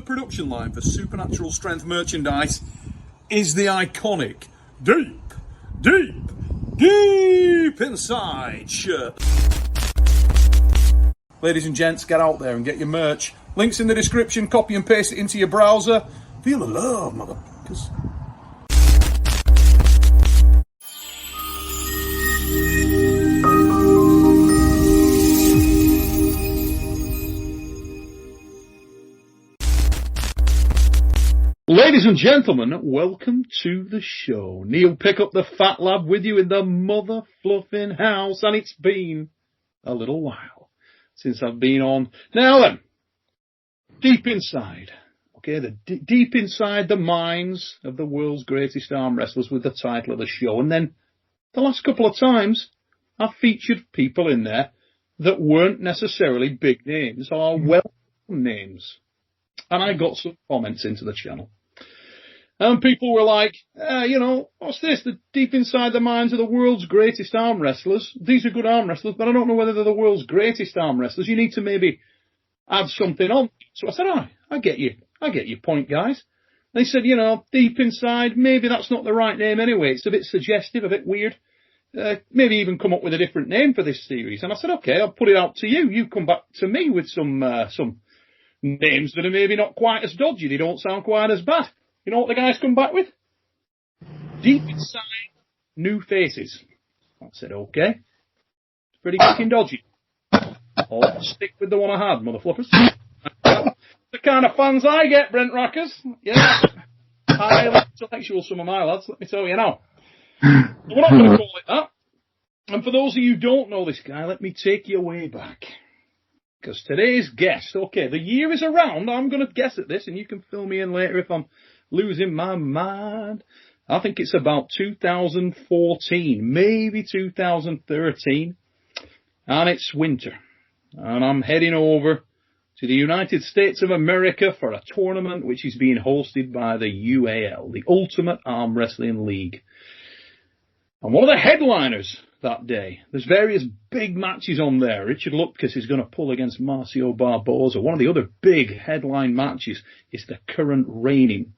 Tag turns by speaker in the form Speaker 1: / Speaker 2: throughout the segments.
Speaker 1: production line for Supernatural Strength merchandise is the iconic Deep Inside shirt. Ladies and gents, get out there and get your merch. Links in the description, copy and paste it into your browser. Feel the love, motherfuckers. Ladies and gentlemen, welcome to the show. Neil Pick Up the Fat Lab with you in the mother fluffing house, and it's been a little while since I've been on. Now then, deep inside, okay, deep inside the minds of the world's greatest arm wrestlers with the title of the show. And then the last couple of times I've featured people in there that weren't necessarily big names or well-known names. And I got some comments into the channel. And people were like, what's this? The deep inside the minds of the world's greatest arm wrestlers. These are good arm wrestlers, but I don't know whether they're the world's greatest arm wrestlers. You need to maybe add something on. So I said, I get you. I get your point, guys. They said, deep inside, maybe that's not the right name anyway. It's a bit suggestive, a bit weird. Maybe even come up with a different name for this series. And I said, okay, I'll put it out to you. You come back to me with some names that are maybe not quite as dodgy. They don't sound quite as bad. You know what the guys come back with? Deep inside, new faces. I said, okay. It's pretty fucking dodgy. I'll stick with the one I had, mother fluffers. The kind of fans I get, Brent Rakers. Yeah. Highly intellectual, some of my lads, let me tell you now. We're not going to call it that. And for those of you who don't know this guy, let me take you way back. Because today's guest, okay, the year is around. I'm going to guess at this, and you can fill me in later if I'm losing my mind. I think it's about 2014, maybe 2013. And it's winter. And I'm heading over to the United States of America for a tournament which is being hosted by the UAL, the Ultimate Arm Wrestling League. And one of the headliners that day, there's various big matches on there. Richard Lupkus is going to pull against Marcio Barboza. One of the other big headline matches is the current reigning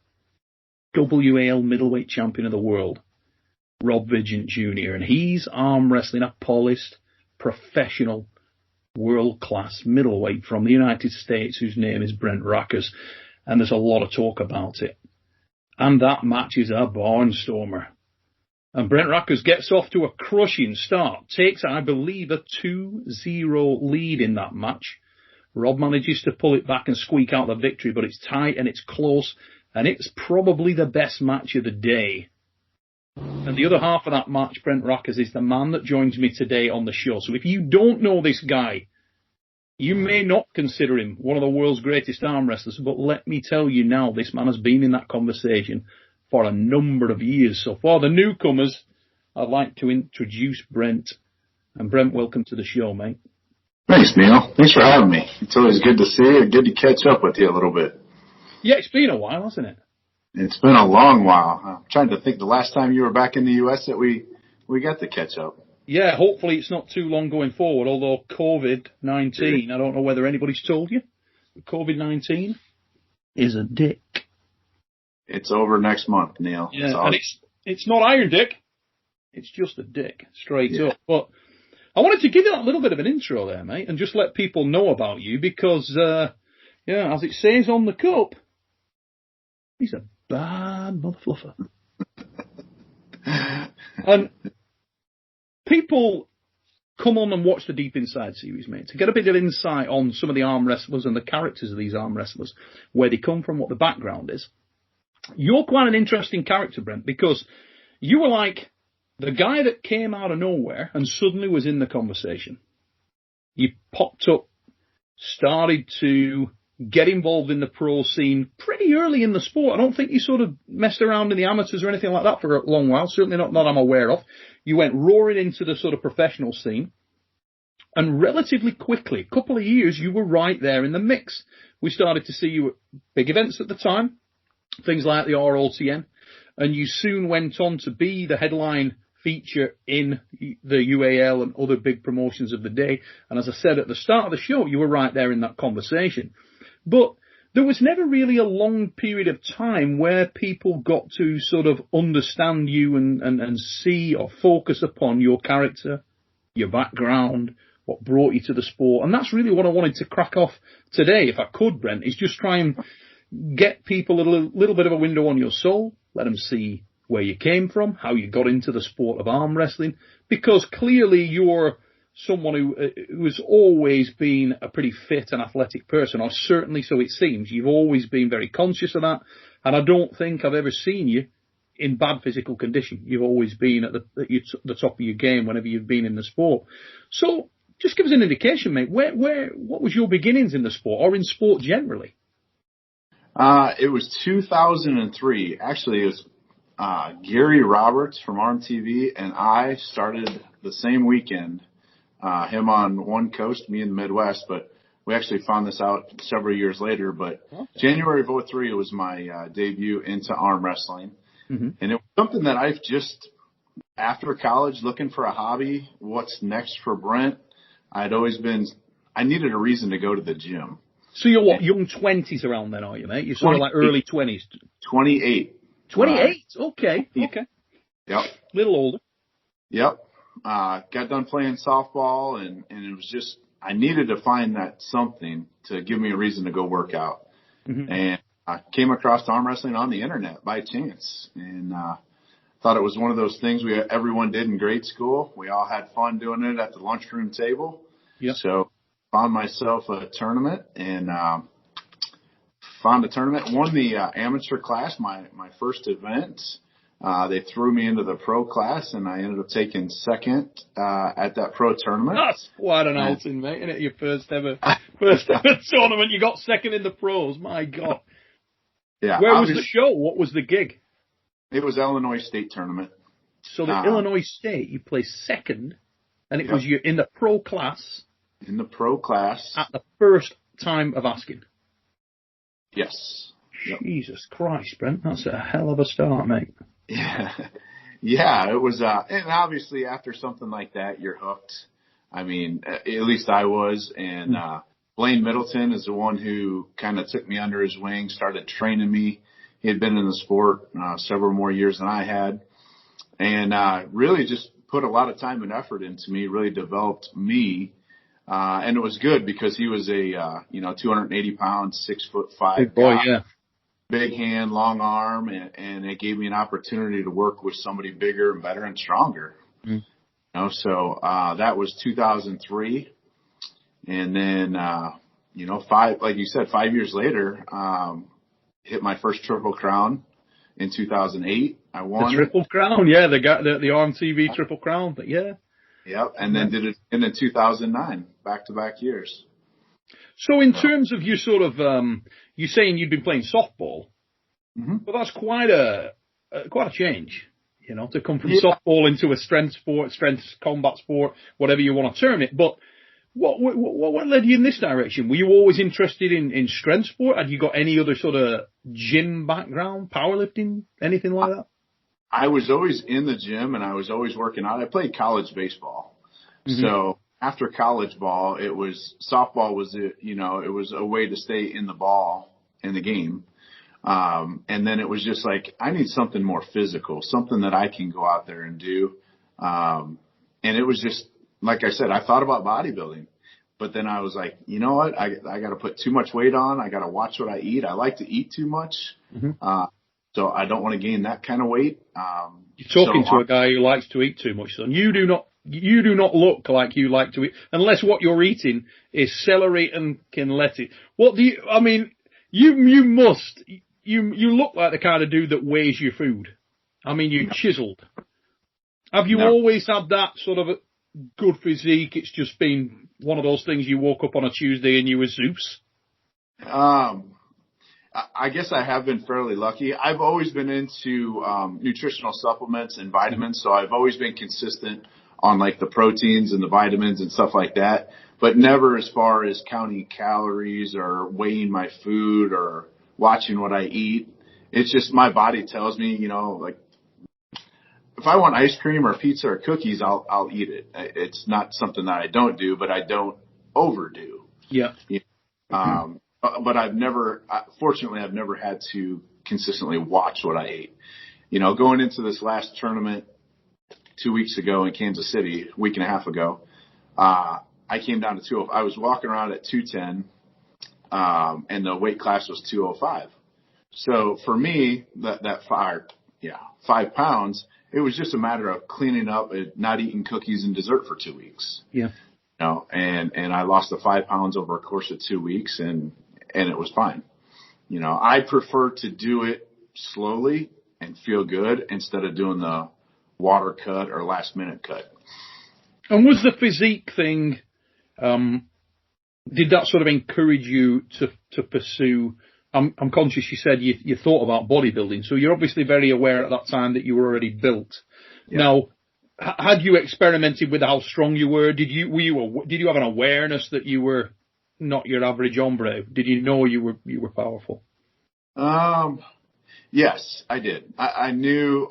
Speaker 1: WAL middleweight champion of the world, Rob Vigent Jr. And he's arm wrestling a polished, professional, world-class middleweight from the United States whose name is Brent Rakers. And there's a lot of talk about it. And that match is a barnstormer. And Brent Rakers gets off to a crushing start, takes, I believe, a 2-0 lead in that match. Rob manages to pull it back and squeak out the victory, but it's tight and it's close, and it's probably the best match of the day. And the other half of that match, Brent Rakers, is the man that joins me today on the show. So if you don't know this guy, you may not consider him one of the world's greatest arm wrestlers, but let me tell you now, this man has been in that conversation for a number of years. So for the newcomers, I'd like to introduce Brent. And Brent, welcome to the show, mate.
Speaker 2: Thanks, Neil. Thanks for having me. It's always good to see you. Good to catch up with you a little bit.
Speaker 1: Yeah, it's been a while, hasn't it?
Speaker 2: It's been a long while. I'm trying to think the last time you were back in the U.S. that we got to catch up.
Speaker 1: Yeah, hopefully it's not too long going forward, although COVID-19, I don't know whether anybody's told you, but COVID-19 is a dick.
Speaker 2: It's over next month, Neil.
Speaker 1: Yeah, and it's not Iron Dick. It's just a dick, straight up. But I wanted to give you that little bit of an intro there, mate, and just let people know about you because, as it says on the cup, he's a bad mother fluffer. And people come on and watch the Deep Inside series, mate, to get a bit of insight on some of the arm wrestlers and the characters of these arm wrestlers, where they come from, what the background is. You're quite an interesting character, Brent, because you were like the guy that came out of nowhere and suddenly was in the conversation. You popped up, started to get involved in the pro scene pretty early in the sport. I don't think you sort of messed around in the amateurs or anything like that for a long while, certainly not that I'm aware of. You went roaring into the sort of professional scene, and relatively quickly, a couple of years, you were right there in the mix. We started to see you at big events at the time, things like the ROTN, and you soon went on to be the headline feature in the UAL and other big promotions of the day. And as I said at the start of the show, you were right there in that conversation. But there was never really a long period of time where people got to sort of understand you and see or focus upon your character, your background, what brought you to the sport. And that's really what I wanted to crack off today, if I could, Brent, is just try and get people a little bit of a window on your soul, let them see where you came from, how you got into the sport of arm wrestling, because clearly you're someone who has always been a pretty fit and athletic person, or certainly so it seems. You've always been very conscious of that, and I don't think I've ever seen you in bad physical condition. You've always been at the top of your game whenever you've been in the sport. So just give us an indication, mate. What was your beginnings in the sport, or in sport generally?
Speaker 2: It was 2003. Actually, it was Gary Roberts from ArmTV, and I started the same weekend. Him on one coast, me in the Midwest, but we actually found this out several years later. But okay. January of 2003 was my debut into arm wrestling. Mm-hmm. And it was something that I've just, after college, looking for a hobby, what's next for Brent, I needed a reason to go to the gym.
Speaker 1: So you're what, young 20s around then, are you, mate? You're sort of like early 20s.
Speaker 2: 28.
Speaker 1: 28? Okay.
Speaker 2: Yep.
Speaker 1: Little older.
Speaker 2: Yep. Got done playing softball, and it was just, I needed to find that something to give me a reason to go work out. Mm-hmm. And I came across arm wrestling on the internet by chance, and thought it was one of those things everyone did in grade school. We all had fun doing it at the lunchroom table. Yep. So found myself a tournament, and won the amateur class, my first event. They threw me into the pro class, and I ended up taking second at that pro tournament.
Speaker 1: That's quite an outing, mate, isn't it? Your first ever tournament. You got second in the pros. My God.
Speaker 2: Yeah.
Speaker 1: Where was the show? What was the gig?
Speaker 2: It was Illinois State tournament.
Speaker 1: So the Illinois State, you placed second, and it was you in the pro class.
Speaker 2: In the pro class.
Speaker 1: At the first time of asking.
Speaker 2: Yes.
Speaker 1: Yep. Jesus Christ, Brent. That's a hell of a start, mate.
Speaker 2: Yeah, it was, and obviously after something like that, you're hooked. I mean, at least I was, and, Blaine Middleton is the one who kind of took me under his wing, started training me. He had been in the sport, several more years than I had, and, really just put a lot of time and effort into me, really developed me. And it was good because he was a, 280 pounds, 6'5"
Speaker 1: big boy,
Speaker 2: guy.
Speaker 1: yeah.
Speaker 2: Big hand, long arm, and it gave me an opportunity to work with somebody bigger and better and stronger. Mm. So that was 2003, and then 5 years later, hit my first Triple Crown in 2008. I won
Speaker 1: the Triple Crown, yeah, the ArmTV Triple Crown, but yeah.
Speaker 2: Yep, and then did it in 2009, back-to-back years.
Speaker 1: So in terms of you sort of, you're saying you'd been playing softball, mm-hmm. But that's quite a change, to come from softball into a strength combat sport, whatever you want to term it. But what led you in this direction? Were you always interested in strength sport? Had you got any other sort of gym background, powerlifting, anything like that?
Speaker 2: I was always in the gym, and I was always working out. I played college baseball, mm-hmm. So after college ball, softball was it was a way to stay in the game. And then it was just like, I need something more physical, something that I can go out there and do. And it was just, like I said, I thought about bodybuilding, but then I was like, you know what? I got to put too much weight on. I got to watch what I eat. I like to eat too much. Mm-hmm. So I don't want to gain that kind of weight.
Speaker 1: You're talking to a guy who likes to eat too much, son. You do not look like you like to eat, unless what you're eating is celery and Kinletti. You look like the kind of dude that weighs your food. I mean, you're chiseled. Have you always had that sort of a good physique? It's just been one of those things you woke up on a Tuesday and you were Zeus?
Speaker 2: I guess I have been fairly lucky. I've always been into nutritional supplements and vitamins, so I've always been consistent on like the proteins and the vitamins and stuff like that, but never as far as counting calories or weighing my food or watching what I eat. It's just my body tells me, like if I want ice cream or pizza or cookies, I'll eat it. It's not something that I don't do, but I don't overdo.
Speaker 1: Yeah.
Speaker 2: but fortunately, I've never had to consistently watch what I ate. Going into this last tournament 2 weeks ago in Kansas City, a week and a half ago, I came down to 205. I was walking around at 210, and the weight class was 205. So for me, that 5 pounds, it was just a matter of cleaning up and not eating cookies and dessert for 2 weeks.
Speaker 1: Yeah.
Speaker 2: And I lost the 5 pounds over a course of 2 weeks, and it was fine. I prefer to do it slowly and feel good instead of doing the water cut or last minute cut.
Speaker 1: And was the physique thing, did that sort of encourage you to pursue? I'm conscious you said you thought about bodybuilding, so you're obviously very aware at that time that you were already built. Yeah. Now, had you experimented with how strong you were? Did you have an awareness that you were not your average hombre? Did you know you were powerful?
Speaker 2: Yes, I did. I knew,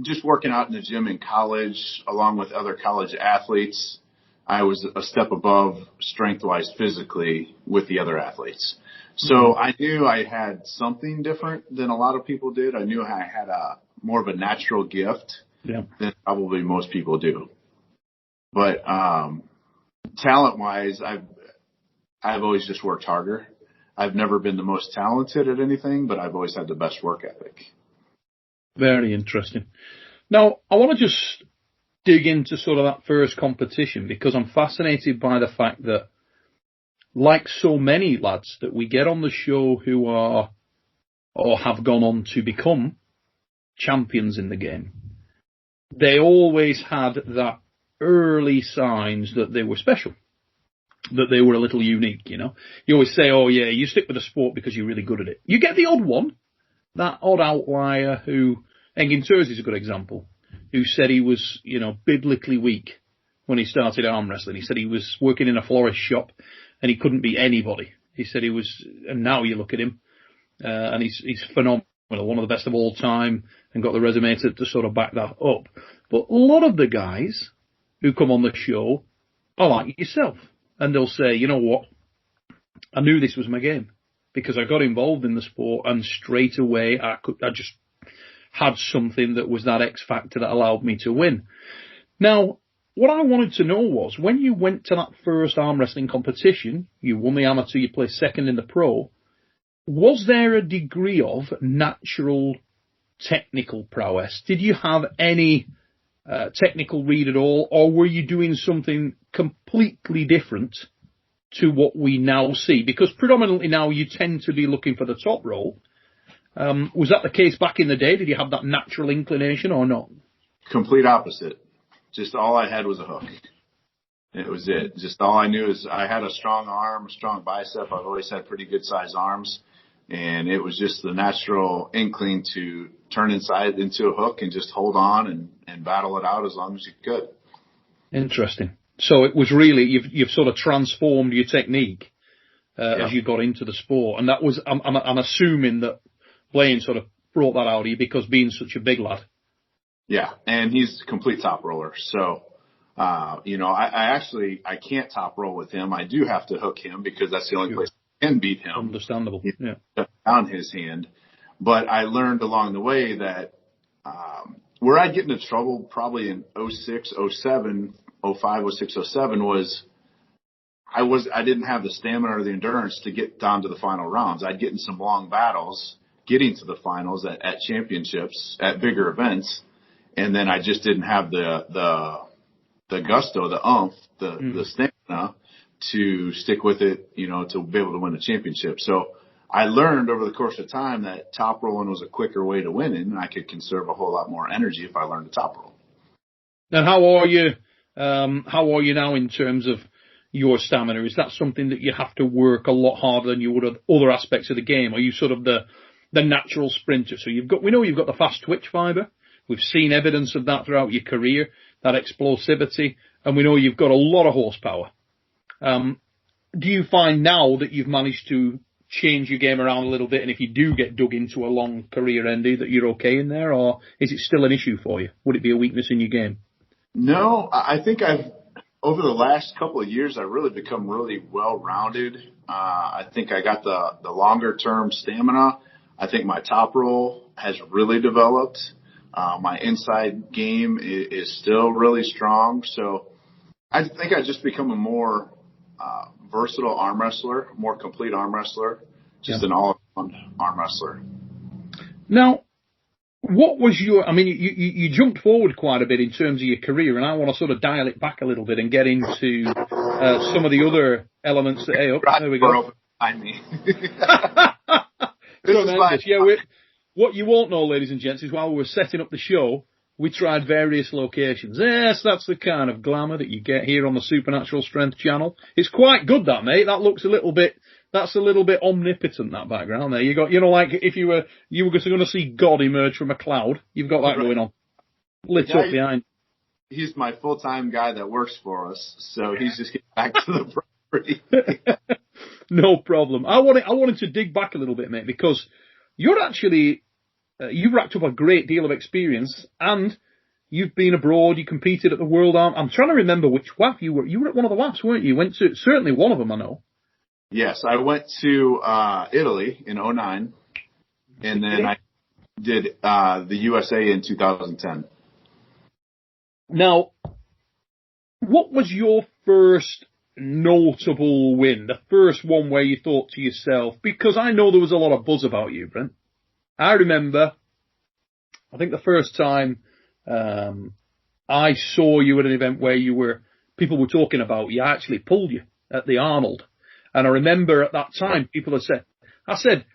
Speaker 2: just working out in the gym in college, along with other college athletes, I was a step above strength-wise physically with the other athletes. So I knew I had something different than a lot of people did. I knew I had more of a natural gift than probably most people do. But talent-wise, I've always just worked harder. I've never been the most talented at anything, but I've always had the best work ethic.
Speaker 1: Very interesting. Now, I want to just dig into sort of that first competition, because I'm fascinated by the fact that, like so many lads that we get on the show who are or have gone on to become champions in the game, they always had that early signs that they were special, that they were a little unique, You always say, oh yeah, you stick with the sport because you're really good at it. You get the odd one, that odd outlier who, Engin Terzi is a good example, who said he was, biblically weak when he started arm wrestling. He said he was working in a florist shop and he couldn't beat anybody. He said he was, and now you look at him, and he's phenomenal, one of the best of all time, and got the resume to sort of back that up. But a lot of the guys who come on the show are like yourself, and they'll say, you know what, I knew this was my game because I got involved in the sport, and straight away I just had something that was that X factor that allowed me to win. Now, what I wanted to know was, when you went to that first arm wrestling competition, you won the amateur, you placed second in the pro, was there a degree of natural technical prowess? Did you have any technical read at all, or were you doing something completely different to what we now see? Because predominantly now you tend to be looking for the top roll. Was that the case back in the day? Did you have that natural inclination or not?
Speaker 2: Complete opposite. Just all I had was a hook. It was it. Just all I knew is I had a strong arm, a strong bicep. I've always had pretty good sized arms. And it was just the natural inkling to turn inside into a hook and just hold on and battle it out as long as you could.
Speaker 1: Interesting. So it was really, you've sort of transformed your technique as you got into the sport. And that was, I'm assuming that Blaine sort of brought that out of you because being such a big lad.
Speaker 2: Yeah, and he's a complete top roller. So, I can't top roll with him. I do have to hook him because that's the only place I can beat him.
Speaker 1: Understandable. Yeah.
Speaker 2: On his hand. But I learned along the way that where I'd get into trouble probably in 06, 07, 05, 06, 07 was I didn't have the stamina or the endurance to get down to the final rounds. I'd get in some long battles getting to the finals at championships, at bigger events. And then I just didn't have the gusto, the oomph, the stamina to stick with it, to be able to win a championship. So I learned over the course of time that top rolling was a quicker way to win it, and I could conserve a whole lot more energy if I learned to top roll.
Speaker 1: And how are you? How are you now in terms of your stamina? Is that something that you have to work a lot harder than you would at other aspects of the game? Are you sort of the natural sprinter? So we know you've got the fast twitch fibre. We've seen evidence of that throughout your career, that explosivity, and we know you've got a lot of horsepower. Do you find now that you've managed to change your game around a little bit, and if you do get dug into a long career ending, that you're okay in there, or is it still an issue for you? Would it be a weakness in your game?
Speaker 2: No, I think over the last couple of years, I've really become really well-rounded. I think I got the longer term stamina. I think my top roll has really developed. My inside game is still really strong. So I think I just become a more versatile arm wrestler, more complete arm wrestler, just an all-around arm wrestler.
Speaker 1: Now, what was I mean, you jumped forward quite a bit in terms of your career, and I want to sort of dial it back a little bit and get into some of the other elements that, there we go.
Speaker 2: Behind me.
Speaker 1: Tremendous. Yeah, what you won't know, ladies and gents, is while we were setting up the show, we tried various locations. Yes, that's the kind of glamour that you get here on the Supernatural Strength channel. It's quite good, that, mate. That looks that's a little bit omnipotent, that background there. You got, like if you were going to see God emerge from a cloud, you've got that going on. Lit up behind.
Speaker 2: He's my full-time guy that works for us, so he's just getting back to the property.
Speaker 1: No problem. I wanted to dig back a little bit, mate, because you're actually, you've racked up a great deal of experience, and you've been abroad, you competed at the World Arm. I'm trying to remember which WAF you were. You were at one of the WAFs, weren't you? You went to, certainly one of them, I know.
Speaker 2: Yes, I went to Italy in 2009, and then I did the USA in 2010.
Speaker 1: Now, what was your first notable win, the first one where you thought to yourself, because I know there was a lot of buzz about you, Brent. I remember, I think the first time I saw you at an event where people were talking about you, I actually pulled you at the Arnold. And I remember at that time, people had said,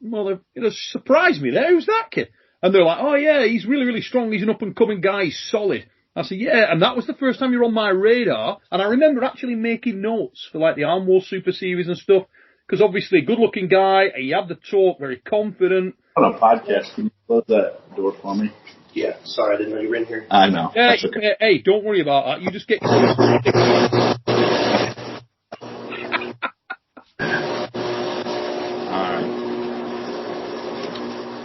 Speaker 1: well, it surprised me there. Who's that kid? And they're like, oh yeah, he's really, really strong. He's an up and coming guy. He's solid. I said, yeah. And that was the first time you were on my radar. And I remember actually making notes for like the Arm War Super Series and stuff. Because obviously, good looking guy. He had the talk, very confident.
Speaker 2: On a podcast, can you close that door for me?
Speaker 3: Yeah, sorry, I didn't know you were in here.
Speaker 2: I know.
Speaker 1: Yeah, okay. Hey, don't worry about that. You just get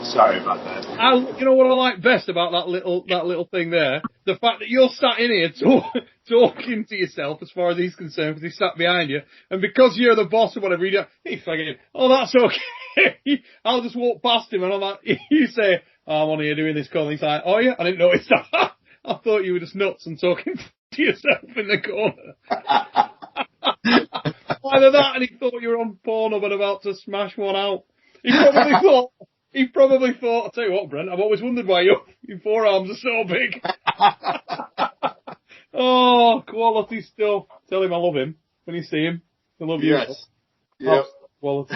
Speaker 2: Sorry about that.
Speaker 1: You know what I like best about that little thing there? The fact that you're sat in here talking to yourself as far as he's concerned, because he's sat behind you, and because you're the boss or whatever, you do, hey, fucking, oh, that's okay. I'll just walk past him and I'm like, you say, oh, I'm on here doing this call, and he's like, oh yeah, I didn't notice that. I thought you were just nuts and talking to yourself in the corner. Either that and he thought you were on Pornhub and about to smash one out. He probably thought, I'll tell you what, Brent, I've always wondered why your forearms are so big. Oh, quality stuff. Tell him I love him when you see him. I love you.
Speaker 2: Yes. Yep.
Speaker 1: Quality.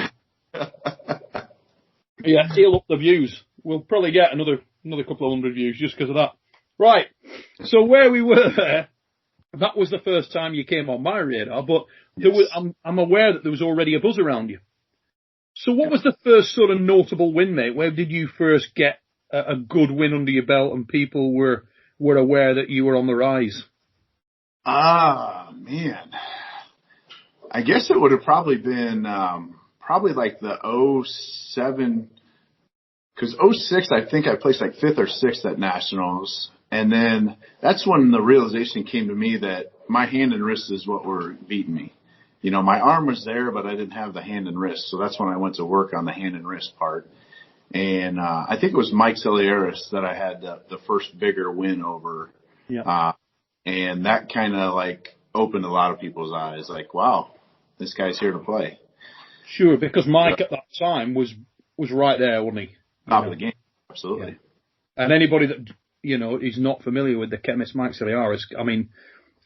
Speaker 1: Yeah, he'll up the views. We'll probably get another couple of hundred views just because of that. Right. So where we were there, that was the first time you came on my radar, but I'm aware that there was already a buzz around you. So what was the first sort of notable win, mate? Where did you first get a good win under your belt and people were aware that you were on the rise?
Speaker 2: Man. I guess it would have probably been like the 07, because 06 I think I placed like 5th or 6th at Nationals. And then that's when the realization came to me that my hand and wrist is what were beating me. You know, my arm was there, but I didn't have the hand and wrist. So that's when I went to work on the hand and wrist part. And I think it was Mike Celieris that I had the first bigger win over. Yeah. And that kind of like opened a lot of people's eyes. Like, wow, this guy's here to play.
Speaker 1: Sure, because Mike at that time was right there, wasn't he?
Speaker 2: Top of the game, absolutely.
Speaker 1: Yeah. And anybody that, is not familiar with the chemist Mike Celieris, I mean,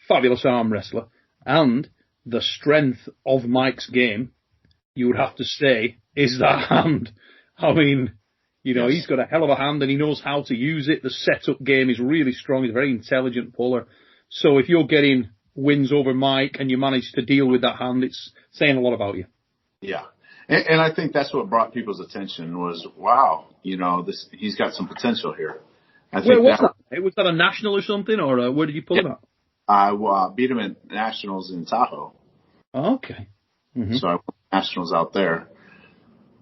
Speaker 1: fabulous arm wrestler. And the strength of Mike's game, you would have to say, is that hand. I mean, He's got a hell of a hand and he knows how to use it. The setup game is really strong. He's a very intelligent puller. So if you're getting wins over Mike and you manage to deal with that hand, it's saying a lot about you.
Speaker 2: Yeah. And I think that's what brought people's attention was, wow, he's got some potential here.
Speaker 1: Where was that? Was that a national or something, or where did you pull him at?
Speaker 2: I beat him at Nationals in Tahoe.
Speaker 1: Oh, okay. Mm-hmm.
Speaker 2: So I won Nationals out there.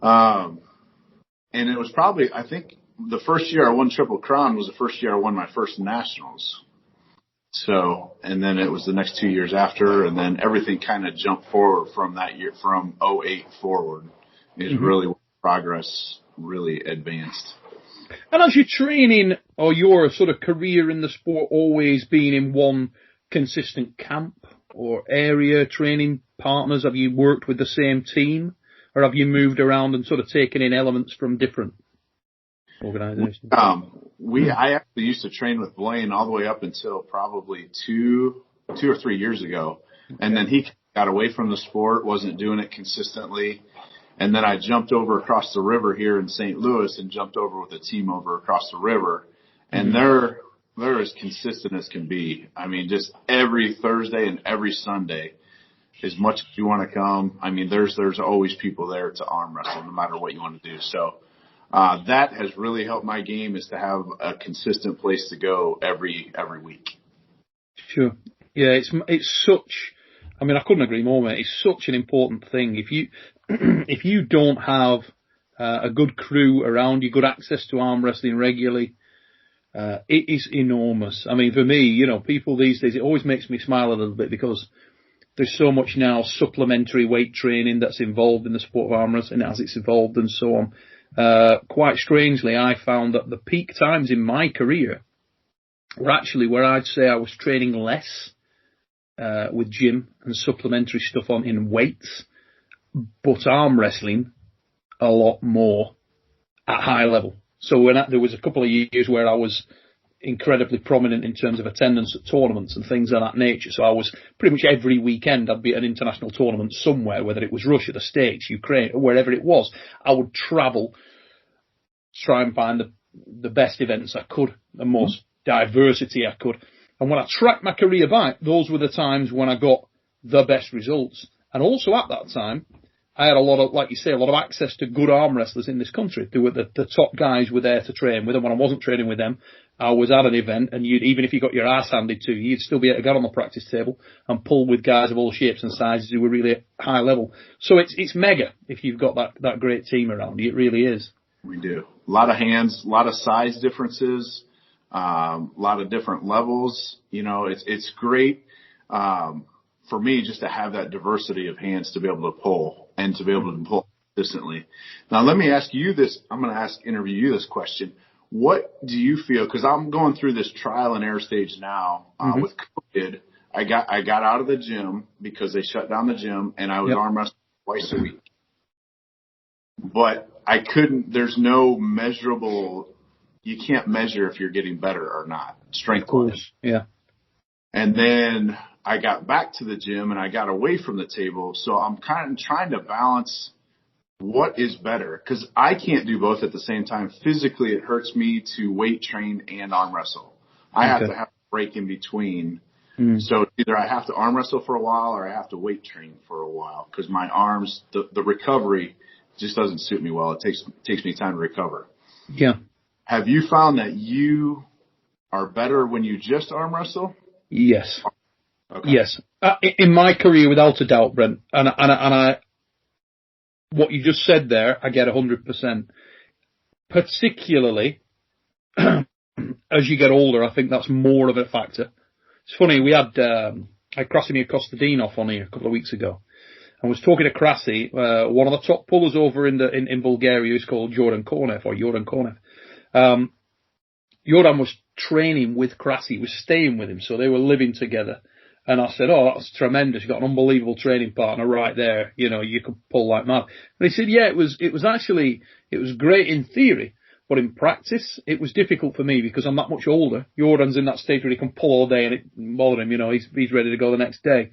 Speaker 2: And it was probably, I think, the first year I won Triple Crown was the first year I won my first Nationals. So, and then it was the next 2 years after, and then everything kind of jumped forward from that year, from '08 forward is really where progress really advanced.
Speaker 1: And as you're training, or your sort of career in the sport always been in one consistent camp or area, training partners? Have you worked with the same team, or have you moved around and sort of taken in elements from different organizations?
Speaker 2: I actually used to train with Blaine all the way up until probably two or 3 years ago. And then he got away from the sport, wasn't doing it consistently. And then I jumped over across the river here in St. Louis and jumped over with a team over across the river. And they're as consistent as can be. I mean, just every Thursday and every Sunday, as much as you want to come. I mean, there's always people there to arm wrestle, no matter what you want to do. So that has really helped my game, is to have a consistent place to go every week.
Speaker 1: Sure. Yeah, it's such. I mean, I couldn't agree more, mate. It's such an important thing. If you don't have a good crew around you, good access to arm wrestling regularly, it is enormous. I mean, for me, you know, people these days, it always makes me smile a little bit because there's so much now supplementary weight training that's involved in the sport of arm wrestling as it's evolved and so on. Quite strangely, I found that the peak times in my career were actually where I'd say I was training less with gym and supplementary stuff on in weights, but arm wrestling a lot more at high level. So there was a couple of years where I was incredibly prominent in terms of attendance at tournaments and things of that nature. So I was pretty much every weekend I'd be at an international tournament somewhere, whether it was Russia, the States, Ukraine, or wherever it was. I would travel, try and find the best events I could, the most diversity I could. And when I tracked my career back, those were the times when I got the best results. And also at that time, I had a lot of, like you say, a lot of access to good arm wrestlers in this country. The top guys were there to train with, and when I wasn't training with them, I was at an event, and even if you got your ass handed to you, you'd still be able to get on the practice table and pull with guys of all shapes and sizes who were really at high level. So it's mega if you've got that great team around you. It really is.
Speaker 2: We do. A lot of hands, a lot of size differences, a lot of different levels. You know, it's great for me just to have that diversity of hands to be able to pull and to be able to pull consistently. Now, let me ask you this. I'm going to interview you this question. What do you feel? Because I'm going through this trial and error stage now with COVID. I got out of the gym because they shut down the gym, and I was arm wrestling twice a week. But I couldn't. There's no measurable. You can't measure if you're getting better or not, strength-wise.
Speaker 1: Yeah.
Speaker 2: And then I got back to the gym and I got away from the table. So I'm kind of trying to balance what is better, because I can't do both at the same time. Physically, it hurts me to weight train and arm wrestle. I have to have a break in between. So either I have to arm wrestle for a while or I have to weight train for a while, because my arms, the recovery just doesn't suit me well. It takes me time to recover.
Speaker 1: Yeah.
Speaker 2: Have you found that you are better when you just arm wrestle?
Speaker 1: Yes.
Speaker 2: Okay.
Speaker 1: Yes. In my career, without a doubt, Brent, and I, what you just said there, I get 100%. Particularly as you get older, I think that's more of a factor. It's funny, we had Krasimir Kostadinov on here a couple of weeks ago. I was talking to Krasi, one of the top pullers over in Bulgaria, who's called Joran Kornev. Joran was training with Krasi, was staying with him, so they were living together. And I said, "Oh, that's tremendous. You've got an unbelievable training partner right there. You know, you could pull like mad." And he said, "Yeah, it was great in theory, but in practice, it was difficult for me because I'm that much older. Joran's in that stage where he can pull all day and it doesn't bother him. You know, he's ready to go the next day."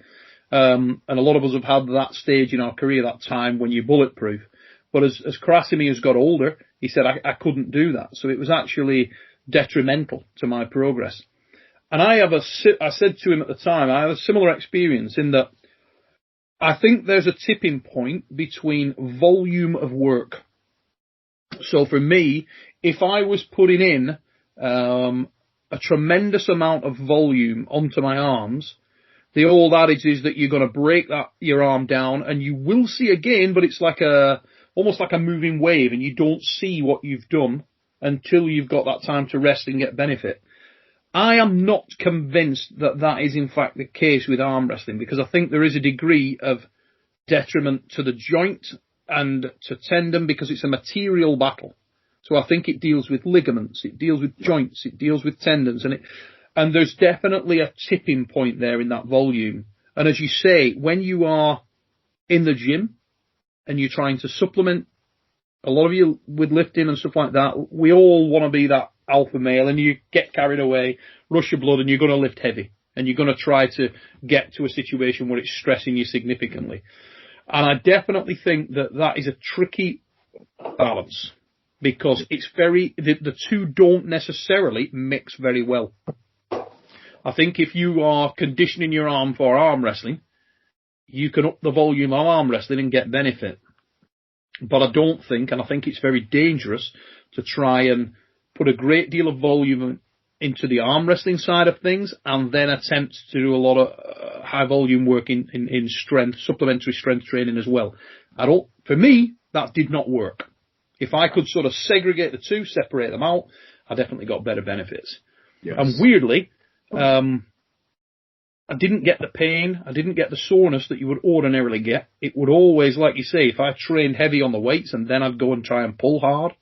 Speaker 1: And a lot of us have had that stage in our career, that time when you're bulletproof. But as Krasimir's got older, he said, I couldn't do that. So it was actually detrimental to my progress. And I said to him at the time, I have a similar experience in that I think there's a tipping point between volume of work. So for me, if I was putting in a tremendous amount of volume onto my arms, the old adage is that you're going to break your arm down and you will see a gain, but it's like almost like a moving wave, and you don't see what you've done until you've got that time to rest and get benefit. I am not convinced that that is in fact the case with arm wrestling, because I think there is a degree of detriment to the joint and to tendon because it's a material battle. So I think it deals with ligaments, it deals with joints, it deals with tendons, and there's definitely a tipping point there in that volume. And as you say, when you are in the gym and you're trying to supplement, a lot of you with lifting and stuff like that, we all want to be that alpha male, and you get carried away, rush your blood, and you're going to lift heavy, and you're going to try to get to a situation where it's stressing you significantly. And I definitely think that that is a tricky balance, because it's the two don't necessarily mix very well. I think if you are conditioning your arm for arm wrestling, you can up the volume of arm wrestling and get benefit. But I don't think, and I think it's very dangerous to try and put a great deal of volume into the arm wrestling side of things and then attempt to do a lot of high volume work in strength, supplementary strength training as well. For me, that did not work. If I could sort of segregate the two, separate them out, I definitely got better benefits. Yes. And weirdly, I didn't get the pain, I didn't get the soreness that you would ordinarily get. It would always, like you say, if I trained heavy on the weights and then I'd go and try and pull hard,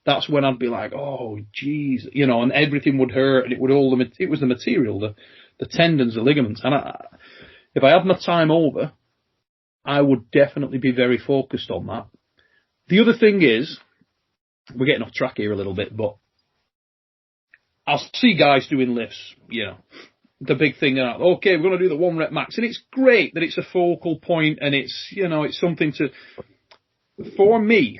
Speaker 1: that's when I'd be like, oh, geez, and everything would hurt, and it was the material, the tendons, the ligaments. And if I had my time over, I would definitely be very focused on that. The other thing is, we're getting off track here a little bit, but I'll see guys doing lifts, the big thing, okay, we're going to do the 1 rep max. And it's great that it's a focal point and it's, it's something to, for me,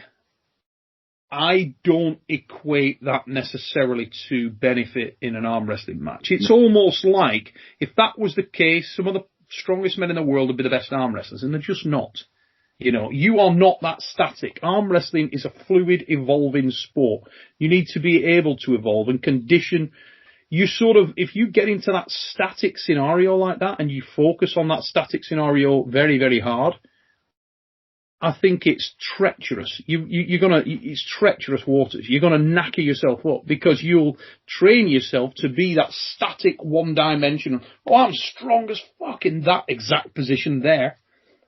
Speaker 1: I don't equate that necessarily to benefit in an arm wrestling match. It's almost like, if that was the case, some of the strongest men in the world would be the best arm wrestlers, and they're just not. You are not that static. Arm wrestling is a fluid, evolving sport. You need to be able to evolve and condition. If you get into that static scenario like that and you focus on that static scenario very, very hard, I think it's treacherous. It's treacherous waters. You're gonna knacker yourself up because you'll train yourself to be that static one dimension. Oh, I'm strong as fuck in that exact position there.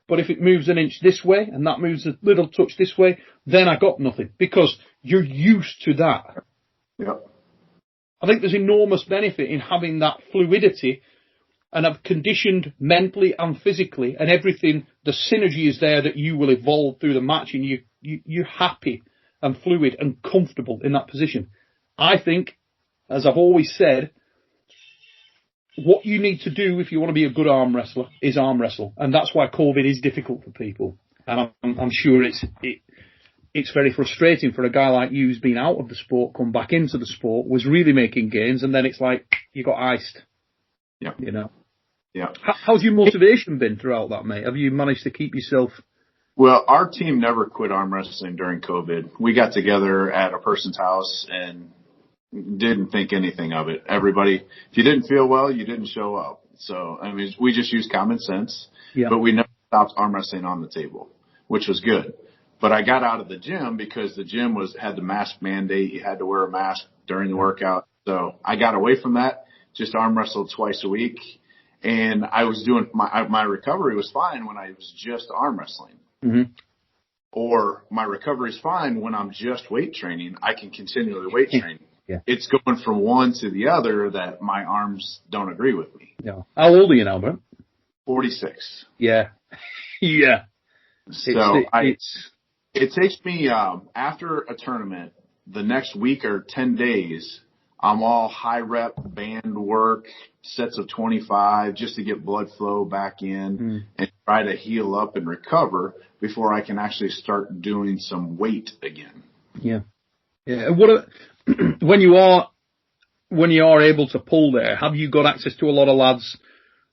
Speaker 1: But if it moves an inch this way and that moves a little touch this way, then I got nothing because you're used to that.
Speaker 2: Yep.
Speaker 1: I think there's enormous benefit in having that fluidity, and I've conditioned mentally and physically and everything. The synergy is there that you will evolve through the match, and you're happy and fluid and comfortable in that position. I think, as I've always said, what you need to do if you want to be a good arm wrestler is arm wrestle. And that's why COVID is difficult for people. And I'm sure it's very frustrating for a guy like you who's been out of the sport, come back into the sport, was really making gains, and then it's like you got iced.
Speaker 2: Yeah. Yeah.
Speaker 1: How's your motivation been throughout that, mate? Have you managed to keep yourself?
Speaker 2: Well, our team never quit arm wrestling during COVID. We got together at a person's house and didn't think anything of it. Everybody, if you didn't feel well, you didn't show up. So, we just used common sense, but we never stopped arm wrestling on the table, which was good. But I got out of the gym because the gym had the mask mandate. You had to wear a mask during the workout. So I got away from that, just arm wrestled twice a week. And I was doing my recovery was fine when I was just arm wrestling. Mm-hmm. Or my recovery is fine when I'm just weight training. I can continually weight train. Yeah. It's going from one to the other that my arms don't agree with me.
Speaker 1: Yeah. How old are you now, bro?
Speaker 2: 46.
Speaker 1: Yeah. Yeah.
Speaker 2: So it takes me, after a tournament, the next week or 10 days, I'm all high rep band work, sets of 25 just to get blood flow back in and try to heal up and recover before I can actually start doing some weight again.
Speaker 1: Yeah. Yeah. When you are able to pull there, have you got access to a lot of lads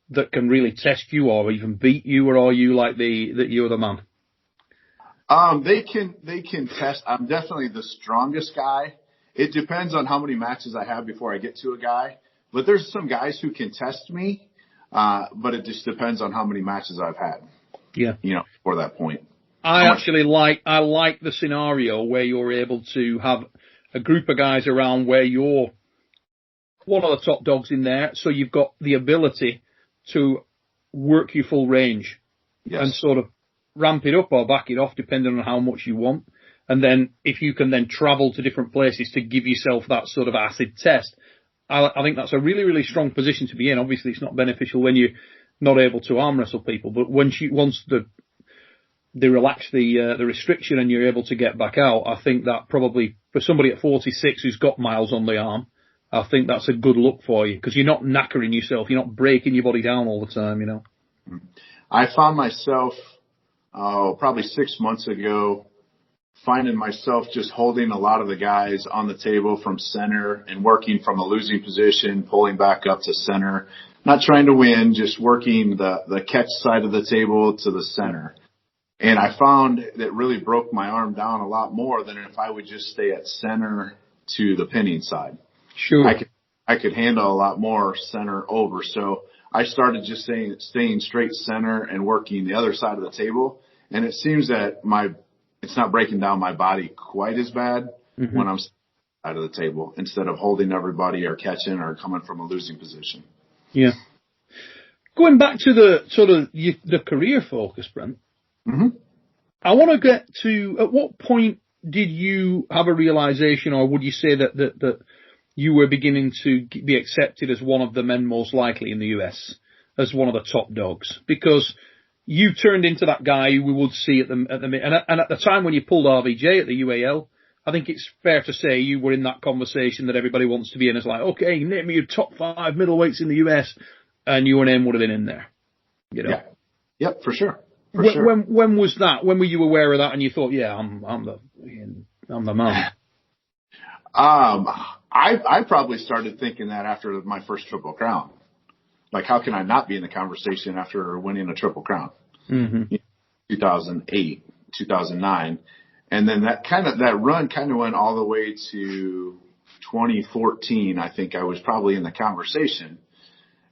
Speaker 1: that can really test you or even beat you, or are you like that you're the man?
Speaker 2: They can test. I'm definitely the strongest guy. It depends on how many matches I have before I get to a guy. But there's some guys who can test me, but it just depends on how many matches I've had.
Speaker 1: Yeah.
Speaker 2: For that point.
Speaker 1: I like the scenario where you're able to have a group of guys around where you're one of the top dogs in there, so you've got the ability to work your full range and sort of ramp it up or back it off depending on how much you want. And then if you can then travel to different places to give yourself that sort of acid test, I think that's a really, really strong position to be in. Obviously, it's not beneficial when you're not able to arm wrestle people, but once they relax the restriction and you're able to get back out, I think that probably for somebody at 46 who's got miles on the arm, I think that's a good look for you because you're not knackering yourself, you're not breaking your body down all the time, you know.
Speaker 2: I found myself probably 6 months ago finding myself just holding a lot of the guys on the table from center and working from a losing position, pulling back up to center, not trying to win, just working the catch side of the table to the center. And I found that really broke my arm down a lot more than if I would just stay at center to the pinning side.
Speaker 1: Sure.
Speaker 2: I could handle a lot more center over. So I started just staying straight center and working the other side of the table. And it seems that it's not breaking down my body quite as bad when I'm out of the table instead of holding everybody or catching or coming from a losing position.
Speaker 1: Yeah. Going back to the sort of the career focus, Brent, I want to get to, at what point did you have a realization, or would you say that you were beginning to be accepted as one of the men most likely in the US, as one of the top dogs? Because you turned into that guy we would see at the time when you pulled RVJ at the UAL, I think it's fair to say you were in that conversation that everybody wants to be in. It's like, okay, name me your top 5 middleweights in the US, and your name would have been in there. You know?
Speaker 2: Yeah. Yep, for sure.
Speaker 1: When was that? When were you aware of that and you thought, yeah, I'm the man?
Speaker 2: I probably started thinking that after my first Triple Crown. Like, how can I not be in the conversation after winning a Triple Crown? 2008, 2009. And then that run kind of went all the way to 2014. I think I was probably in the conversation.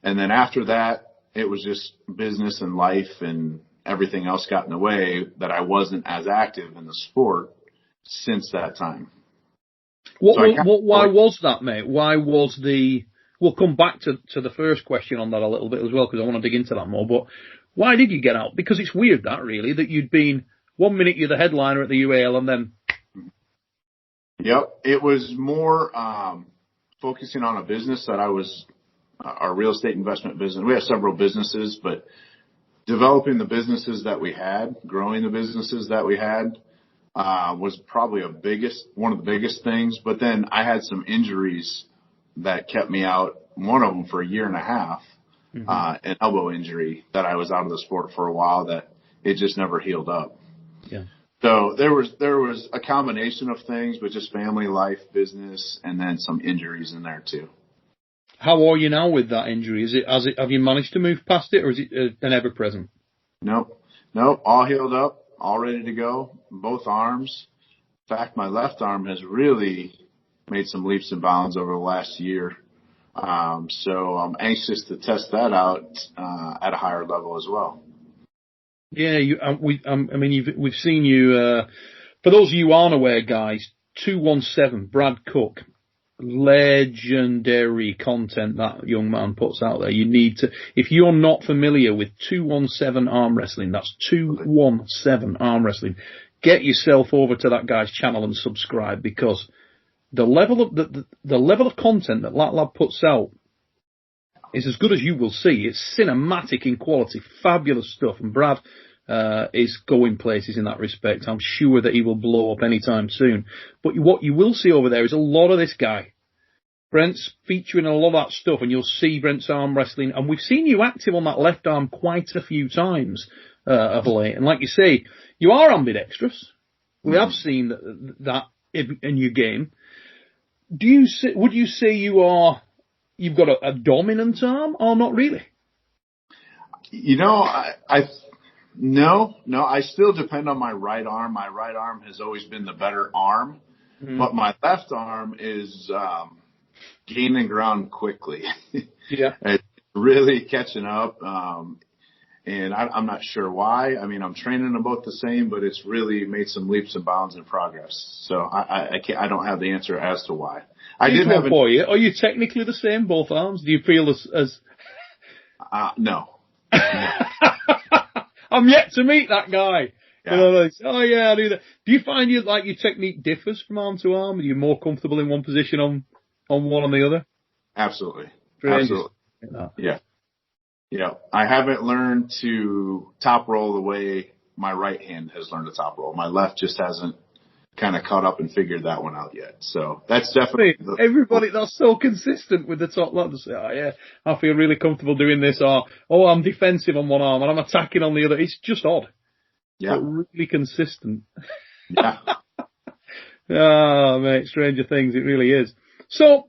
Speaker 2: And then after that, it was just business and life and everything else got in the way that I wasn't as active in the sport since that time.
Speaker 1: Why was that, mate? Why was we'll come back to the first question on that a little bit as well, because I want to dig into that more, but why did you get out? Because it's weird that you'd been, 1 minute you're the headliner at the UAL and then...
Speaker 2: Yep. It was more focusing on a business that our real estate investment business. We have several businesses, but developing the businesses that we had, growing the businesses that we had, was probably one of the biggest things. But then I had some injuries that kept me out. One of them for a year and a half, an elbow injury that I was out of the sport for a while that it just never healed up.
Speaker 1: Yeah.
Speaker 2: So there was a combination of things, but just family life, business, and then some injuries in there too.
Speaker 1: How are you now with that injury? Have you managed to move past it, or is it an ever present?
Speaker 2: Nope. All healed up, all ready to go. Both arms. In fact, my left arm has really made some leaps and bounds over the last year. So I'm anxious to test that out at a higher level as well.
Speaker 1: Yeah, we've seen you. For those of you who aren't aware, guys, 217 Brad Cook. Legendary content that young man puts out there. You need to, if you're not familiar with 217 arm wrestling, that's 217 arm wrestling, get yourself over to that guy's channel and subscribe, because the level of content that Lab puts out is as good as you will see. It's cinematic in quality, fabulous stuff, and Brad is going places in that respect. I'm sure that he will blow up anytime soon. But what you will see over there is a lot of this guy. Brent's featuring a lot of that stuff, and you'll see Brent's arm wrestling. And we've seen you active on that left arm quite a few times of late. And like you say, you are ambidextrous. We have seen that in your game. Would you say you've got a dominant arm, or not really?
Speaker 2: No, I still depend on my right arm. My right arm has always been the better arm, but my left arm is gaining ground quickly.
Speaker 1: Yeah.
Speaker 2: It's really catching up. And I'm not sure why. I mean, I'm training them both the same, but it's really made some leaps and bounds in progress. So I don't have the answer as to why.
Speaker 1: I did have for you. Are you technically the same, both arms? Do you feel as
Speaker 2: no.
Speaker 1: I'm yet to meet that guy.
Speaker 2: Yeah.
Speaker 1: You know, like, oh yeah, I do that. Do you find your technique differs from arm to arm? Are you more comfortable in one position on one on the other?
Speaker 2: Absolutely.
Speaker 1: Absolutely.
Speaker 2: Yeah. Yeah. I haven't learned to top roll the way my right hand has learned to top roll. My left just hasn't kind of caught up and figured that one out yet. So that's definitely
Speaker 1: everybody that's so consistent with the top left. They say, oh yeah, I feel really comfortable doing this, or oh, I'm defensive on one arm and I'm attacking on the other. It's just odd.
Speaker 2: Yeah.
Speaker 1: But really consistent.
Speaker 2: Yeah.
Speaker 1: Oh, mate, stranger things, it really is. So,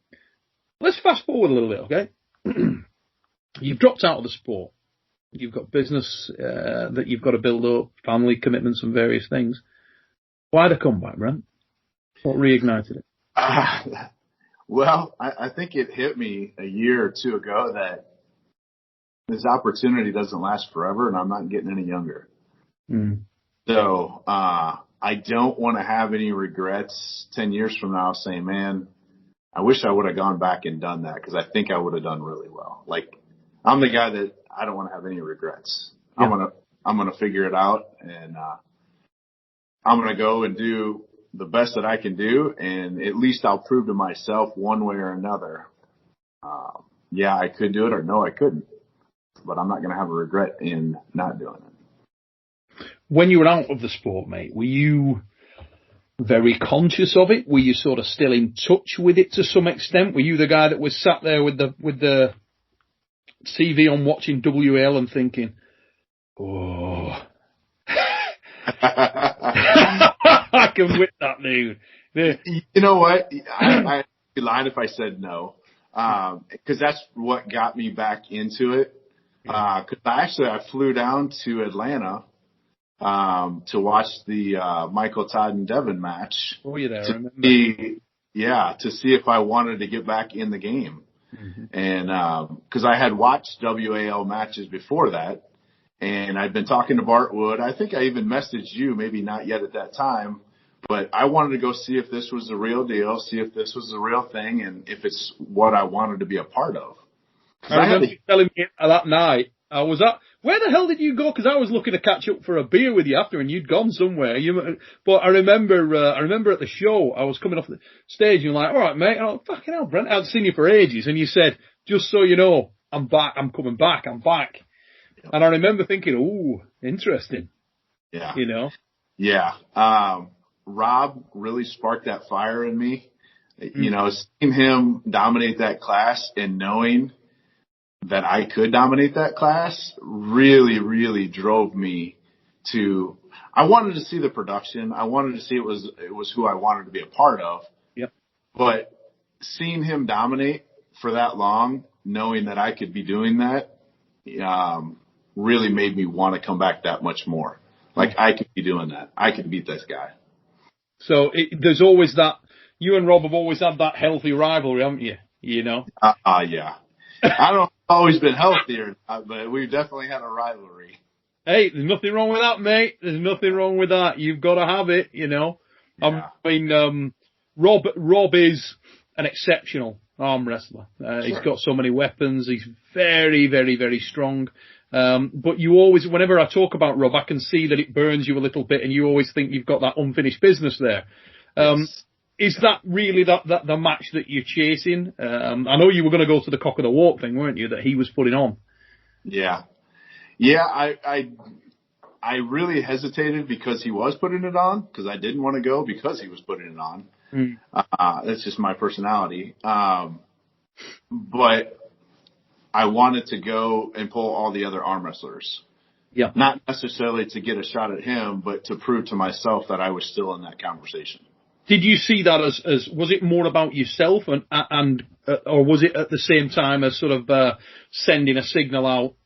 Speaker 1: let's fast forward a little bit, okay? You've dropped out of the sport. You've got business that you've got to build up, family commitments and various things. Why the comeback, Brent? What reignited it?
Speaker 2: Well, I think it hit me a year or two ago that this opportunity doesn't last forever and I'm not getting any younger.
Speaker 1: Mm.
Speaker 2: So, I don't want to have any regrets 10 years from now saying, man, I wish I would have gone back and done that because I think I would have done really well. Like, I'm the guy that I don't want to have any regrets. Yeah. I'm going to figure it out and, I'm going to go and do the best that I can do. And at least I'll prove to myself one way or another. Yeah, I could do it or no, I couldn't, but I'm not going to have a regret in not doing it.
Speaker 1: When you were out of the sport, mate, were you very conscious of it? Were you sort of still in touch with it to some extent? Were you the guy that was sat there with the TV on watching WL and thinking, oh, I can whip that dude? Yeah.
Speaker 2: You know what? I'd be lying if I said no, because that's what got me back into it. Because I flew down to Atlanta to watch the Michael Todd and Devin match.
Speaker 1: Oh, you there? I remember.
Speaker 2: To see if I wanted to get back in the game. Mm-hmm. And because I had watched WAL matches before that, and I'd been talking to Bart Wood. I think I even messaged you, maybe not yet at that time, but I wanted to go see if this was the real deal, see if this was the real thing, and if it's what I wanted to be a part of.
Speaker 1: I remember you telling me that night. I was at, where the hell did you go? Because I was looking to catch up for a beer with you after, and you'd gone somewhere. But I remember at the show, I was coming off the stage, and you're like, all right, mate. And I'm like, fucking hell, Brent, I haven't seen you for ages. And you said, just so you know, I'm back, I'm coming back, I'm back. Yep. And I remember thinking, ooh, interesting.
Speaker 2: Yeah.
Speaker 1: You know?
Speaker 2: Yeah. Rob really sparked that fire in me. Mm-hmm. You know, seeing him dominate that class and knowing that I could dominate that class really, really drove me to, I wanted to see the production. I wanted to see it was who I wanted to be a part of.
Speaker 1: Yep.
Speaker 2: But seeing him dominate for that long, knowing that I could be doing that, really made me want to come back that much more. Like, I could be doing that. I could beat this guy.
Speaker 1: So there's always that, you and Rob have always had that healthy rivalry, haven't you? You know?
Speaker 2: Yeah. I don't know if it's always been healthier, but we've definitely had a rivalry.
Speaker 1: Hey, there's nothing wrong with that, mate. There's nothing wrong with that. You've got to have it, you know.
Speaker 2: Yeah.
Speaker 1: I mean, Rob is an exceptional arm wrestler. Sure. He's got so many weapons. He's very, very, very strong. But you always, whenever I talk about Rob, I can see that it burns you a little bit, and you always think you've got that unfinished business there.
Speaker 2: Yes.
Speaker 1: Is that really the match that you're chasing? I know you were going to go to the cock of the walk thing, weren't you, that he was putting on?
Speaker 2: Yeah. Yeah, I really hesitated because he was putting it on, because I didn't want to go because he was putting it on.
Speaker 1: Mm.
Speaker 2: That's just my personality. But I wanted to go and pull all the other arm wrestlers.
Speaker 1: Yeah.
Speaker 2: Not necessarily to get a shot at him, but to prove to myself that I was still in that conversation.
Speaker 1: Did you see that as was it more about yourself and or was it at the same time as sort of sending a signal out,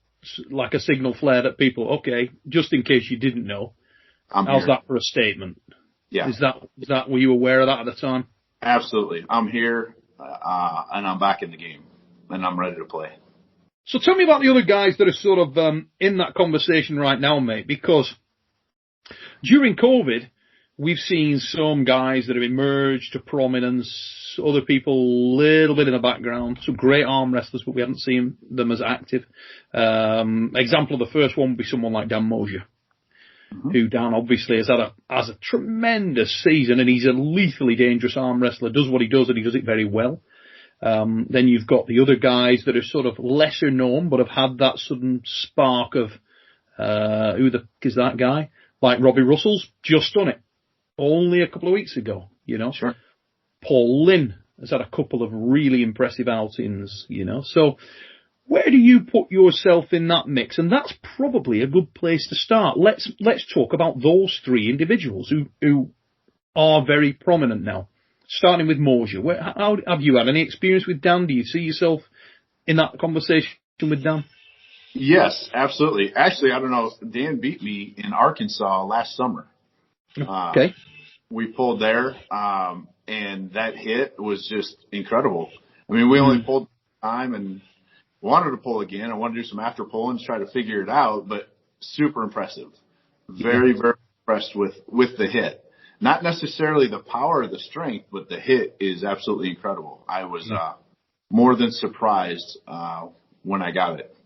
Speaker 1: like a signal flare that people, okay, just in case you didn't know, how's that for a statement?
Speaker 2: Yeah.
Speaker 1: Is that were you aware of that at the time?
Speaker 2: Absolutely. I'm here and I'm back in the game and I'm ready to play.
Speaker 1: So tell me about the other guys that are sort of in that conversation right now, mate, because during COVID, we've seen some guys that have emerged to prominence, other people a little bit in the background, some great arm wrestlers, but we haven't seen them as active. Example of the first one would be someone like Dan Mosier, who Dan obviously has a tremendous season, and he's a lethally dangerous arm wrestler, does what he does, and he does it very well. Then you've got the other guys that are sort of lesser known, but have had that sudden spark of, who the is that guy? Like Robbie Russell's just done it only a couple of weeks ago, you know.
Speaker 2: Sure.
Speaker 1: Paul Lynn has had a couple of really impressive outings, you know. So where do you put yourself in that mix? And that's probably a good place to start. Let's talk about those three individuals who are very prominent now. Starting with Mosier, how have you had any experience with Dan? Do you see yourself in that conversation with Dan?
Speaker 2: Yes, absolutely. Actually, I don't know. Dan beat me in Arkansas last summer.
Speaker 1: Okay.
Speaker 2: We pulled there, and that hit was just incredible. I mean, we only pulled time and wanted to pull again. I wanted to do some after pulling to try to figure it out, but super impressive. Very, very impressed with the hit. Not necessarily the power or the strength, but the hit is absolutely incredible. I was more than surprised when I got it.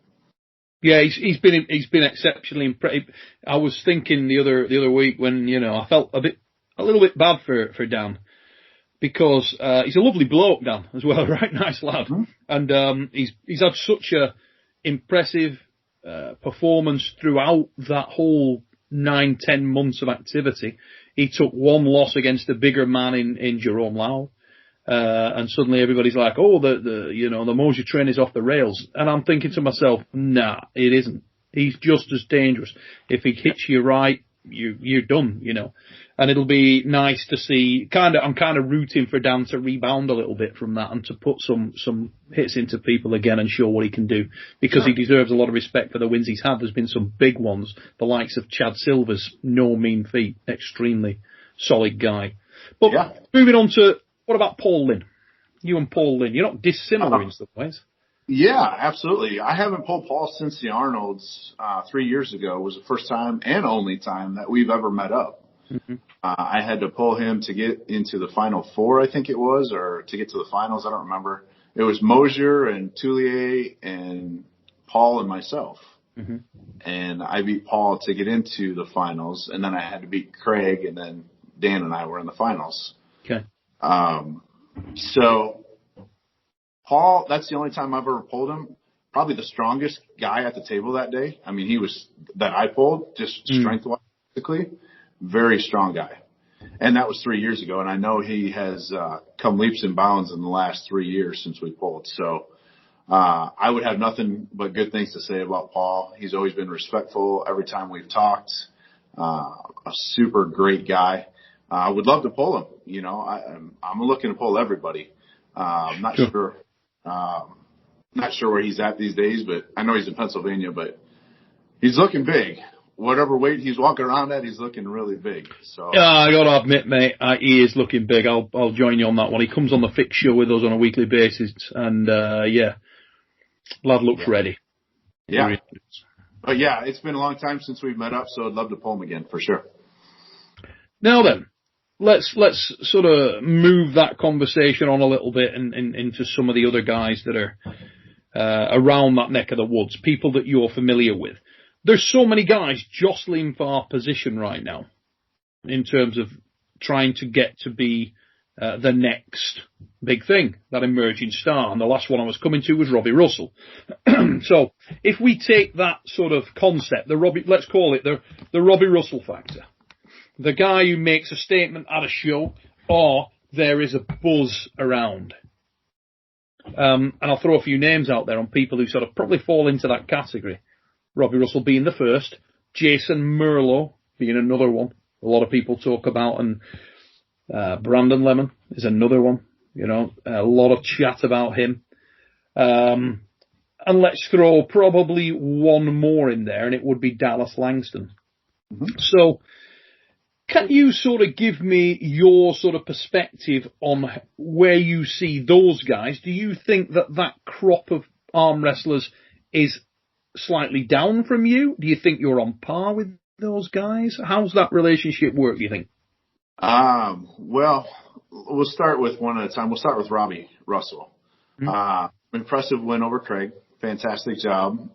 Speaker 1: Yeah, he's been exceptionally impressive. I was thinking the other week when, you know, I felt a little bit bad for Dan, because he's a lovely bloke, Dan, as well, right? Nice lad. Mm-hmm. And he's had such a impressive performance throughout that whole 9-10 months of activity. He took one loss against a bigger man in Jerome Lau. And suddenly everybody's like, oh, the Mosier train is off the rails. And I'm thinking to myself, nah, it isn't. He's just as dangerous. If he hits you right, you're done, you know. And it'll be nice to see, I'm kind of rooting for Dan to rebound a little bit from that and to put some hits into people again and show what he can do, because he deserves a lot of respect for the wins he's had. There's been some big ones, the likes of Chad Silver's no mean feat, extremely solid guy. But moving on to, what about Paul Lynn? You and Paul Lynn, you're not dissimilar in some ways.
Speaker 2: Yeah, absolutely. I haven't pulled Paul since the Arnolds 3 years ago. It was the first time and only time that we've ever met up. Mm-hmm. I had to pull him to get into the Final Four, I think it was, or to get to the finals. I don't remember. It was Mosier and Toulier and Paul and myself. Mm-hmm. And I beat Paul to get into the finals, and then I had to beat Craig, and then Dan and I were in the finals.
Speaker 1: Okay.
Speaker 2: So Paul, that's the only time I've ever pulled him. Probably the strongest guy at the table that day. I mean, he was, that I pulled, just strength-wise, basically. Very strong guy. And that was 3 years ago. And I know he has come leaps and bounds in the last 3 years since we pulled. So I would have nothing but good things to say about Paul. He's always been respectful every time we've talked. A super great guy. I would love to pull him. You know, I'm looking to pull everybody. I'm not sure. Not sure where he's at these days, but I know he's in Pennsylvania, but he's looking big. Whatever weight he's walking around at, he's looking really big. So
Speaker 1: I gotta admit, mate, he is looking big. I'll join you on that one. He comes on the Fix show with us on a weekly basis, and lad looks ready.
Speaker 2: Yeah. But yeah, it's been a long time since we've met up, so I'd love to pull him again for sure.
Speaker 1: Now then, let's sort of move that conversation on a little bit and into some of the other guys that are around that neck of the woods, people that you're familiar with. There's so many guys jostling for our position right now in terms of trying to get to be the next big thing, that emerging star. And the last one I was coming to was Robbie Russell. So if we take that sort of concept, let's call it the Robbie Russell factor, the guy who makes a statement at a show, or there is a buzz around. And I'll throw a few names out there on people who sort of probably fall into that category. Robbie Russell being the first, Jason Merlo being another one a lot of people talk about, and Brandon Lemon is another one. You know, a lot of chat about him. And let's throw probably one more in there, and it would be Dallas Langston. Mm-hmm. So can you sort of give me your sort of perspective on where you see those guys? Do you think that crop of arm wrestlers is slightly down from you? Do you think you're on par with those guys? How's that relationship work, do you think?
Speaker 2: Well, we'll start with one at a time. We'll start with Robbie Russell. Impressive win over Craig. Fantastic job.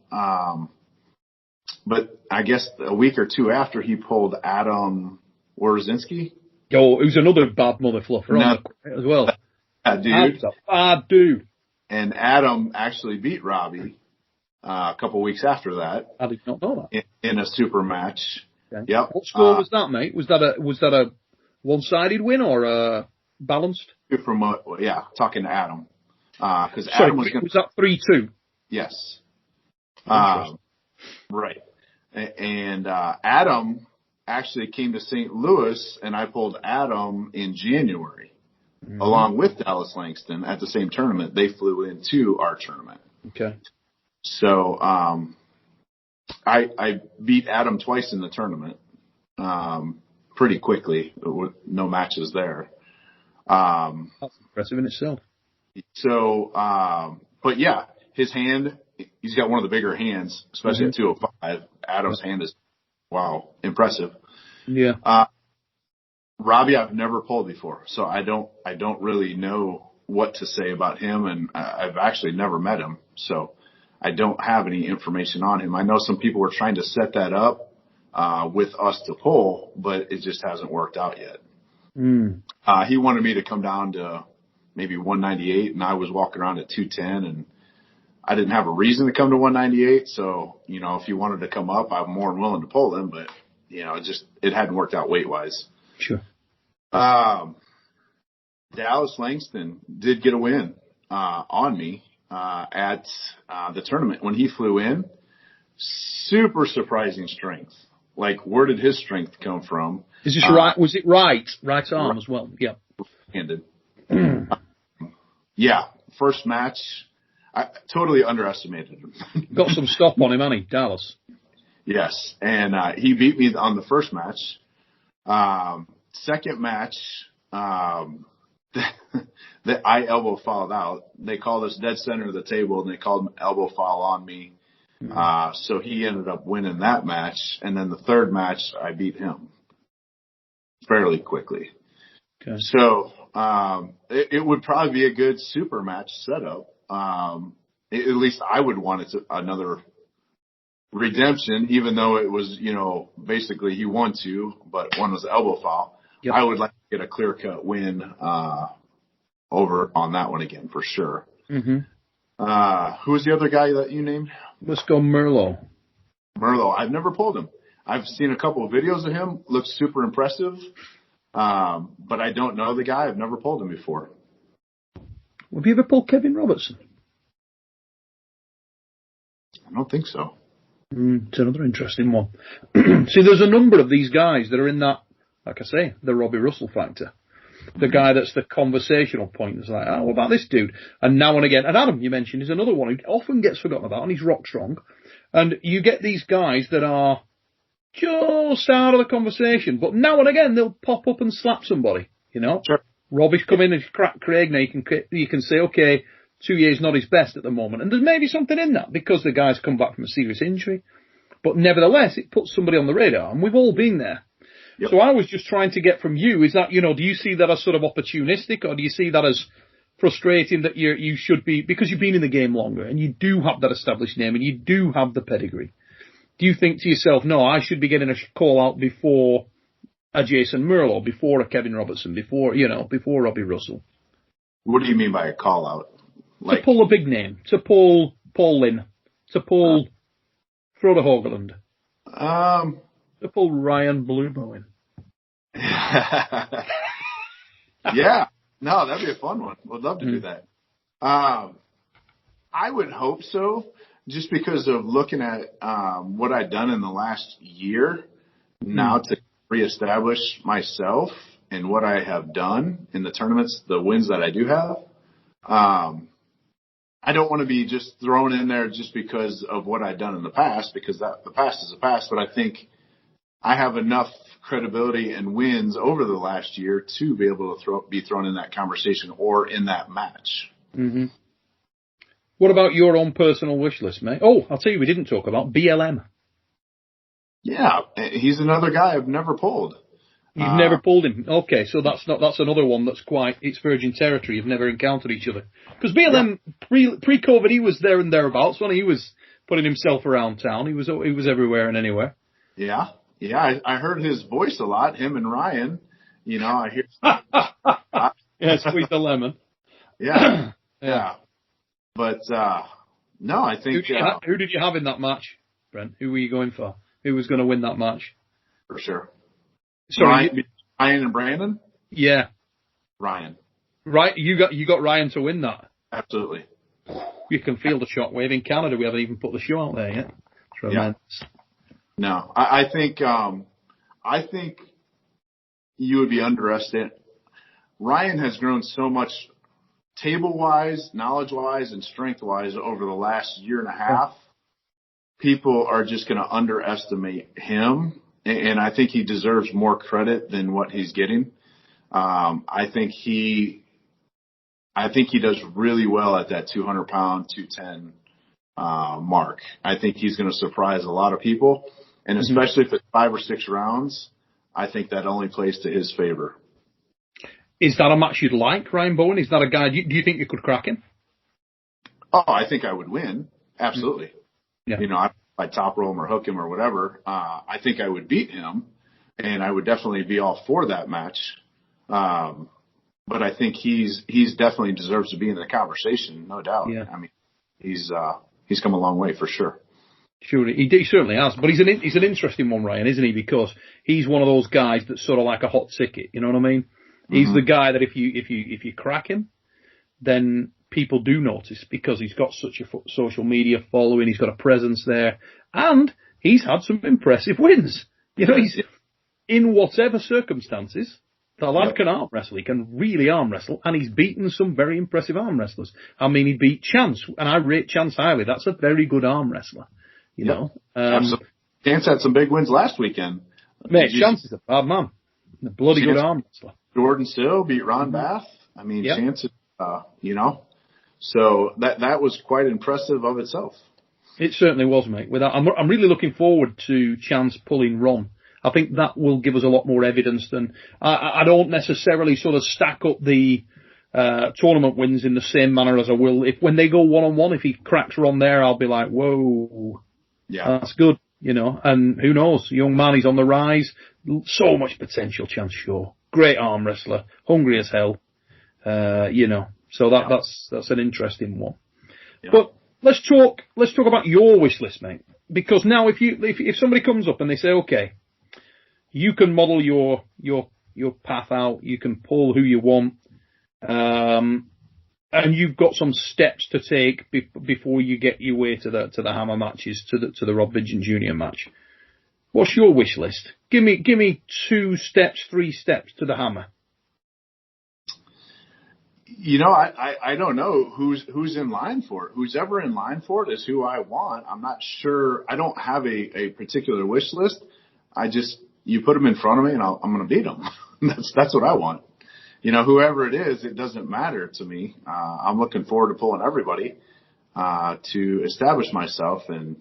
Speaker 2: But I guess a week or two after, he pulled Adam Worozinski.
Speaker 1: Oh, who's another bad mother fluffer on the as well.
Speaker 2: That dude.
Speaker 1: That's a bad dude.
Speaker 2: And Adam actually beat Robbie a couple weeks after that.
Speaker 1: I did not know that.
Speaker 2: In a super match.
Speaker 1: Okay.
Speaker 2: Yep.
Speaker 1: What score was that, mate? Was that a one-sided win or a balanced?
Speaker 2: Talking to Adam. Because
Speaker 1: Sorry,
Speaker 2: Adam was
Speaker 1: that 3-2?
Speaker 2: Yes. Right. And Adam actually came to St. Louis, and I pulled Adam in January, along with Dallas Langston at the same tournament. They flew into our tournament.
Speaker 1: Okay.
Speaker 2: So I beat Adam twice in the tournament pretty quickly, with no matches there.
Speaker 1: That's impressive in itself.
Speaker 2: So, but yeah, his hand, he's got one of the bigger hands, especially at 205. Adam's hand is, wow, impressive.
Speaker 1: Yeah.
Speaker 2: Robbie, I've never pulled before, so I don't really know what to say about him, and I've actually never met him, so I don't have any information on him. I know some people were trying to set that up with us to pull, but it just hasn't worked out yet. He wanted me to come down to maybe 198, and I was walking around at 210, and I didn't have a reason to come to 198. So, if he wanted to come up, I'm more than willing to pull him, but it hadn't worked out weight wise.
Speaker 1: Sure.
Speaker 2: Dallas Langston did get a win, on me, at, the tournament when he flew in. Super surprising strength. Like, where did his strength come from?
Speaker 1: Is this right? Was it right arm as well? Yeah.
Speaker 2: Handed. Yeah. First match, I totally underestimated him.
Speaker 1: Got some stop on him, hasn't he, Dallas?
Speaker 2: Yes. And he beat me on the first match. Second match, that I elbow fouled out. They called us dead center of the table, and they called an elbow foul on me. So he ended up winning that match. And then the third match, I beat him fairly quickly.
Speaker 1: Okay.
Speaker 2: So it would probably be a good super match setup. At least I would want it another redemption, even though it was, basically he won two, but one was the elbow foul. Yep. I would like to get a clear-cut win over on that one again for sure. Who was the other guy that you named?
Speaker 1: Let's go Merlo.
Speaker 2: I've never pulled him. I've seen a couple of videos of him. Looks super impressive. But I don't know the guy. I've never pulled him before.
Speaker 1: Have you ever pulled Kevin Robertson?
Speaker 2: I don't think so.
Speaker 1: It's another interesting one. See, there's a number of these guys that are in that, like I say, the Robbie Russell factor. The guy that's the conversational point. It's like, what about this dude? And now and again, and Adam, you mentioned, is another one who often gets forgotten about, and he's rock strong. And you get these guys that are just out of the conversation, but now and again they'll pop up and slap somebody,
Speaker 2: Sure.
Speaker 1: Robbie's come in and cracked Craig. Now you can say, okay, 2 years not his best at the moment, and there's maybe something in that because the guy's come back from a serious injury, but nevertheless it puts somebody on the radar, and we've all been there. Yep. So I was just trying to get from you, is that, do you see that as sort of opportunistic, or do you see that as frustrating that you should be, because you've been in the game longer and you do have that established name and you do have the pedigree? Do you think to yourself, no, I should be getting a call out before a Jason Merlo, before a Kevin Robertson, before Robbie Russell?
Speaker 2: What do you mean by a call out?
Speaker 1: To pull a big name, to pull Paul Lynn, to pull Frode Hogeland, to pull Ryan Bluebowen.
Speaker 2: Yeah, no, that'd be a fun one. Would love to do that. I would hope so, just because of looking at what I've done in the last year now to reestablish myself and what I have done in the tournaments, the wins that I do have. I don't want to be just thrown in there just because of what I've done in the past, because the past is the past, but I think I have enough credibility and wins over the last year to be able to be thrown in that conversation or in that match.
Speaker 1: What about your own personal wish list, mate? Oh, I'll tell you, we didn't talk about BLM.
Speaker 2: Yeah, he's another guy I've never pulled.
Speaker 1: You've never pulled him. Okay, so that's another one that's it's virgin territory. You've never encountered each other. Because BLM, pre-COVID, he was there and thereabouts. When he was putting himself around town, he was everywhere and anywhere.
Speaker 2: Yeah. I heard his voice a lot, him and Ryan. I hear.
Speaker 1: Yeah, squeeze the lemon.
Speaker 2: Yeah. But, no, I think.
Speaker 1: Who did you have in that match, Brent? Who were you going for? Who was going to win that match?
Speaker 2: For sure.
Speaker 1: Sorry,
Speaker 2: Ryan and Brandon?
Speaker 1: Yeah.
Speaker 2: Ryan.
Speaker 1: Right, you got Ryan to win that.
Speaker 2: Absolutely.
Speaker 1: You can feel the shockwave in Canada. We haven't even put the show out there yet. Tremendous.
Speaker 2: Yeah. No, I think you would be underestimated. Ryan has grown so much table-wise, knowledge-wise, and strength-wise over the last year and a half. People are just going to underestimate him, and I think he deserves more credit than what he's getting. I think he does really well at that 200-pound, 210 mark. I think he's going to surprise a lot of people, and especially if it's 5 or 6 rounds, I think that only plays to his favor.
Speaker 1: Is that a match you'd like, Ryan Bowen? Is that a guy? Do you think you could crack him?
Speaker 2: Oh, I think I would win. Absolutely.
Speaker 1: Yeah.
Speaker 2: I'd top roll him or hook him or whatever. I think I would beat him, and I would definitely be all for that match. But I think he's definitely deserves to be in the conversation, no doubt.
Speaker 1: Yeah.
Speaker 2: I mean, he's come a long way for sure.
Speaker 1: Sure, he certainly has. But he's an interesting one, Ryan, isn't he? Because he's one of those guys that's sort of like a hot ticket. You know what I mean? He's the guy that if you crack him, then people do notice because he's got such a social media following. He's got a presence there, and he's had some impressive wins. He's in whatever circumstances. The lad can arm wrestle. He can really arm wrestle, and he's beaten some very impressive arm wrestlers. I mean, he beat Chance, and I rate Chance highly. That's a very good arm wrestler. You know,
Speaker 2: Chance had some big wins last weekend.
Speaker 1: Mate, Chance is a bad man. A bloody good arm wrestler.
Speaker 2: Jordan Still beat Ron Bath. I mean, Chance is, so that was quite impressive of itself.
Speaker 1: It certainly was, mate. I'm really looking forward to Chance pulling Ron. I think that will give us a lot more evidence than I don't necessarily sort of stack up the tournament wins in the same manner as I will when they go one-on-one. If he cracks Ron there, I'll be like, whoa, that's good, and who knows, young man, he's on the rise, so much potential, Chance Shaw, great arm wrestler, hungry as hell, so that's an interesting one. Yeah. But let's talk about your wish list, mate, because now if somebody comes up and they say, okay, you can model your path out, you can pull who you want, and you've got some steps to take before you get your way to the Hammer matches, to the Rob Vigent Jr. match. What's your wish list? Give me 2 steps, 3 steps to the Hammer.
Speaker 2: I don't know who's in line for it. Who's ever in line for it is who I want. I'm not sure. I don't have a particular wish list. You put them in front of me and I'm going to beat them. That's what I want. Whoever it is, it doesn't matter to me. I'm looking forward to pulling everybody, to establish myself. And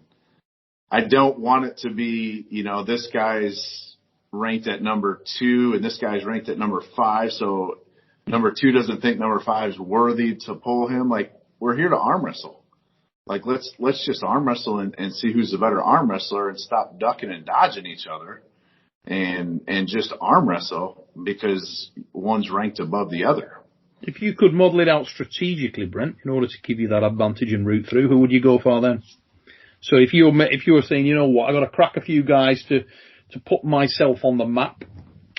Speaker 2: I don't want it to be, this guy's ranked at number 2 and this guy's ranked at number 5. So number 2 doesn't think number 5 is worthy to pull him. Like, we're here to arm wrestle. Like, let's just arm wrestle and see who's the better arm wrestler and stop ducking and dodging each other. And just arm wrestle because one's ranked above the other. If you could model it out strategically, Brent, in order to give you that advantage and route through, who would you go for then? So if you were saying, you know what, I've got to crack a few guys to put myself on the map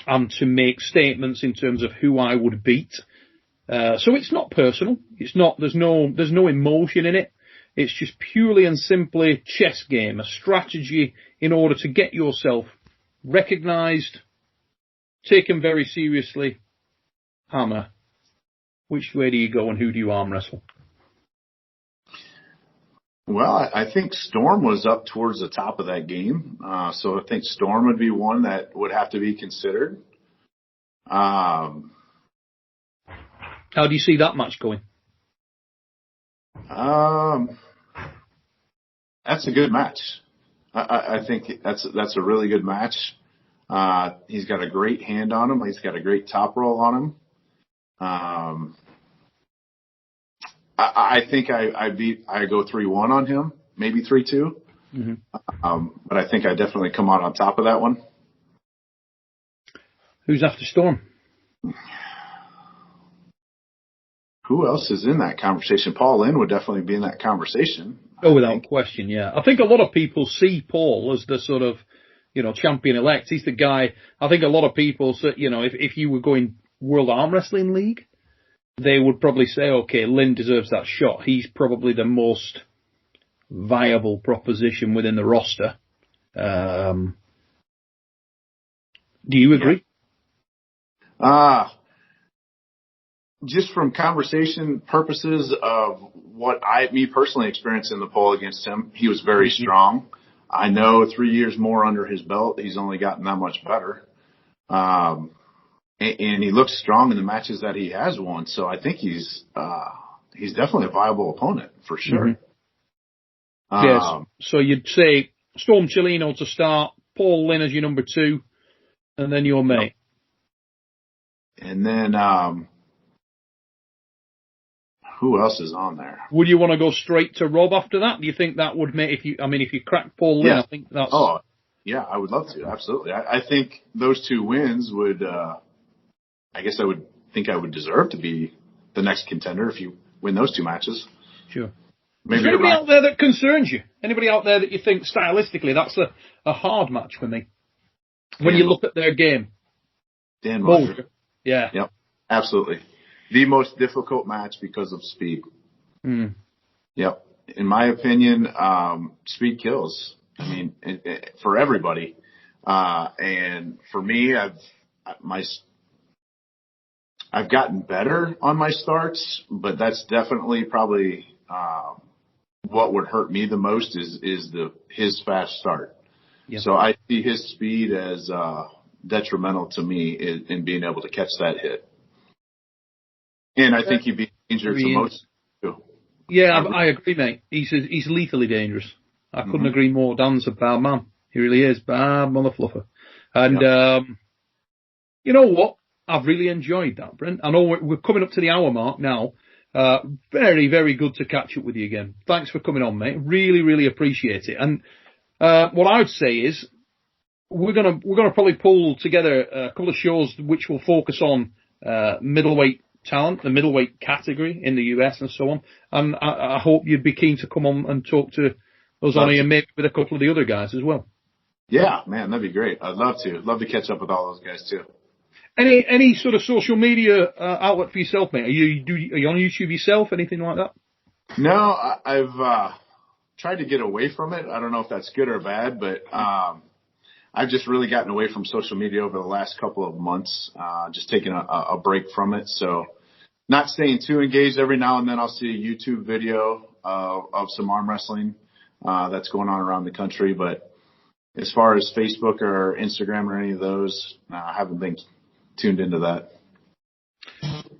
Speaker 2: and to make statements in terms of who I would beat. So it's not personal. It's not. There's no emotion in it. It's just purely and simply chess game, a strategy in order to get yourself recognised, taken very seriously. Hammer. Which way do you go and who do you arm wrestle? Well, I think Storm was up towards the top of that game. So I think Storm would be one that would have to be considered. How do you see that match going? That's a good match. I think that's a really good match. He's got a great hand on him. He's got a great top roll on him. I think I go 3-1 on him, maybe 3-2. But I think I definitely come out on top of that one.
Speaker 1: Who's after Storm?
Speaker 2: Who else is in that conversation? Paul Lynn would definitely be in that conversation.
Speaker 1: Oh, without question, yeah. I think a lot of people see Paul as the sort of, champion-elect. He's the guy. I think a lot of people, if you were going World Arm Wrestling League, they would probably say, okay, Lynn deserves that shot. He's probably the most viable proposition within the roster. Do you agree?
Speaker 2: Just from conversation purposes of what me personally experienced in the poll against him, he was very strong. I know 3 years more under his belt, he's only gotten that much better. And he looks strong in the matches that he has won. So I think he's definitely a viable opponent for sure.
Speaker 1: Yes. So you'd say Storm Cellino to start, Paul Lynn as your number 2, and then your mate.
Speaker 2: And then, who else is on there?
Speaker 1: Would you want to go straight to Rob after that? Do you think that would make, if you crack Paul Lynn, I think that's...
Speaker 2: Oh, yeah, I would love to. Absolutely. I think those 2 wins would, I guess I would deserve to be the next contender if you win those 2 matches.
Speaker 1: Sure.
Speaker 2: Maybe
Speaker 1: is there anybody out there that concerns you? Anybody out there that you think stylistically that's a hard match for me? When you look at their game.
Speaker 2: Dan Mulder.
Speaker 1: Yeah.
Speaker 2: Yep. Absolutely. The most difficult match because of speed. Yep. In my opinion, speed kills. I mean, for everybody. And for me, I've gotten better on my starts, but that's definitely probably, what would hurt me the most is his fast start. Yep. So I see his speed as, detrimental to me in being able to catch that hit. And I think he'd be dangerous the most too.
Speaker 1: Yeah, I agree, mate. He's lethally dangerous. I couldn't agree more. Dan's a bad man. He really is. Bad mother fluffer. And, you know what? I've really enjoyed that, Brent. I know we're coming up to the hour mark now. Very, very good to catch up with you again. Thanks for coming on, mate. Really, really appreciate it. And, what I would say is, we're gonna probably pull together a couple of shows which will focus on, middleweight talent, the middleweight category in the US and so on. And I hope you'd be keen to come on and talk to us on here, maybe with a couple of the other guys as well.
Speaker 2: Yeah, man, that'd be great. I'd love to. Love to catch up with all those guys too.
Speaker 1: Any sort of social media outlet for yourself, mate? Are you on YouTube yourself? Anything like that?
Speaker 2: No, I've tried to get away from it. I don't know if that's good or bad, but I've just really gotten away from social media over the last couple of months, just taking a break from it. So not staying too engaged. Every now and then I'll see a YouTube video of some arm wrestling that's going on around the country. But as far as Facebook or Instagram or any of those, I haven't been tuned into that.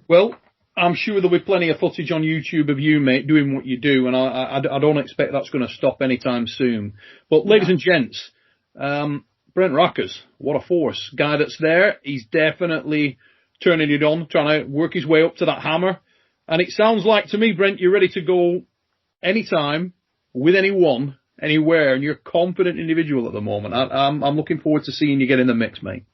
Speaker 1: Well, I'm sure there'll be plenty of footage on YouTube of you, mate, doing what you do, and I don't expect that's going to stop anytime soon. But ladies and gents, Brent Rakers, what a force. Guy that's there, he's definitely turning it on, trying to work his way up to that hammer. And it sounds like to me, Brent, you're ready to go anytime, with anyone, anywhere, and you're a confident individual at the moment. I'm looking forward to seeing you get in the mix, mate.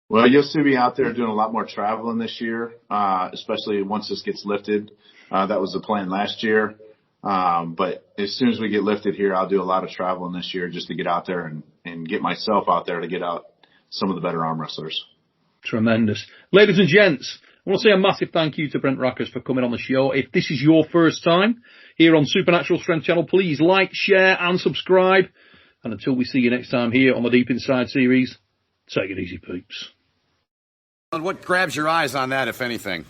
Speaker 2: Well, you'll see me out there doing a lot more traveling this year, especially once this gets lifted. That was the plan last year. But as soon as we get lifted here, I'll do a lot of traveling this year just to get out there and get myself out there to get out some of the better arm wrestlers.
Speaker 1: Tremendous. Ladies and gents, I want to say a massive thank you to Brent Rakers for coming on the show. If this is your first time here on Supernatural Strength Channel, please like, share and subscribe. And until we see you next time here on the Deep Inside series, take it easy, peeps.
Speaker 4: What grabs your eyes on that, if anything?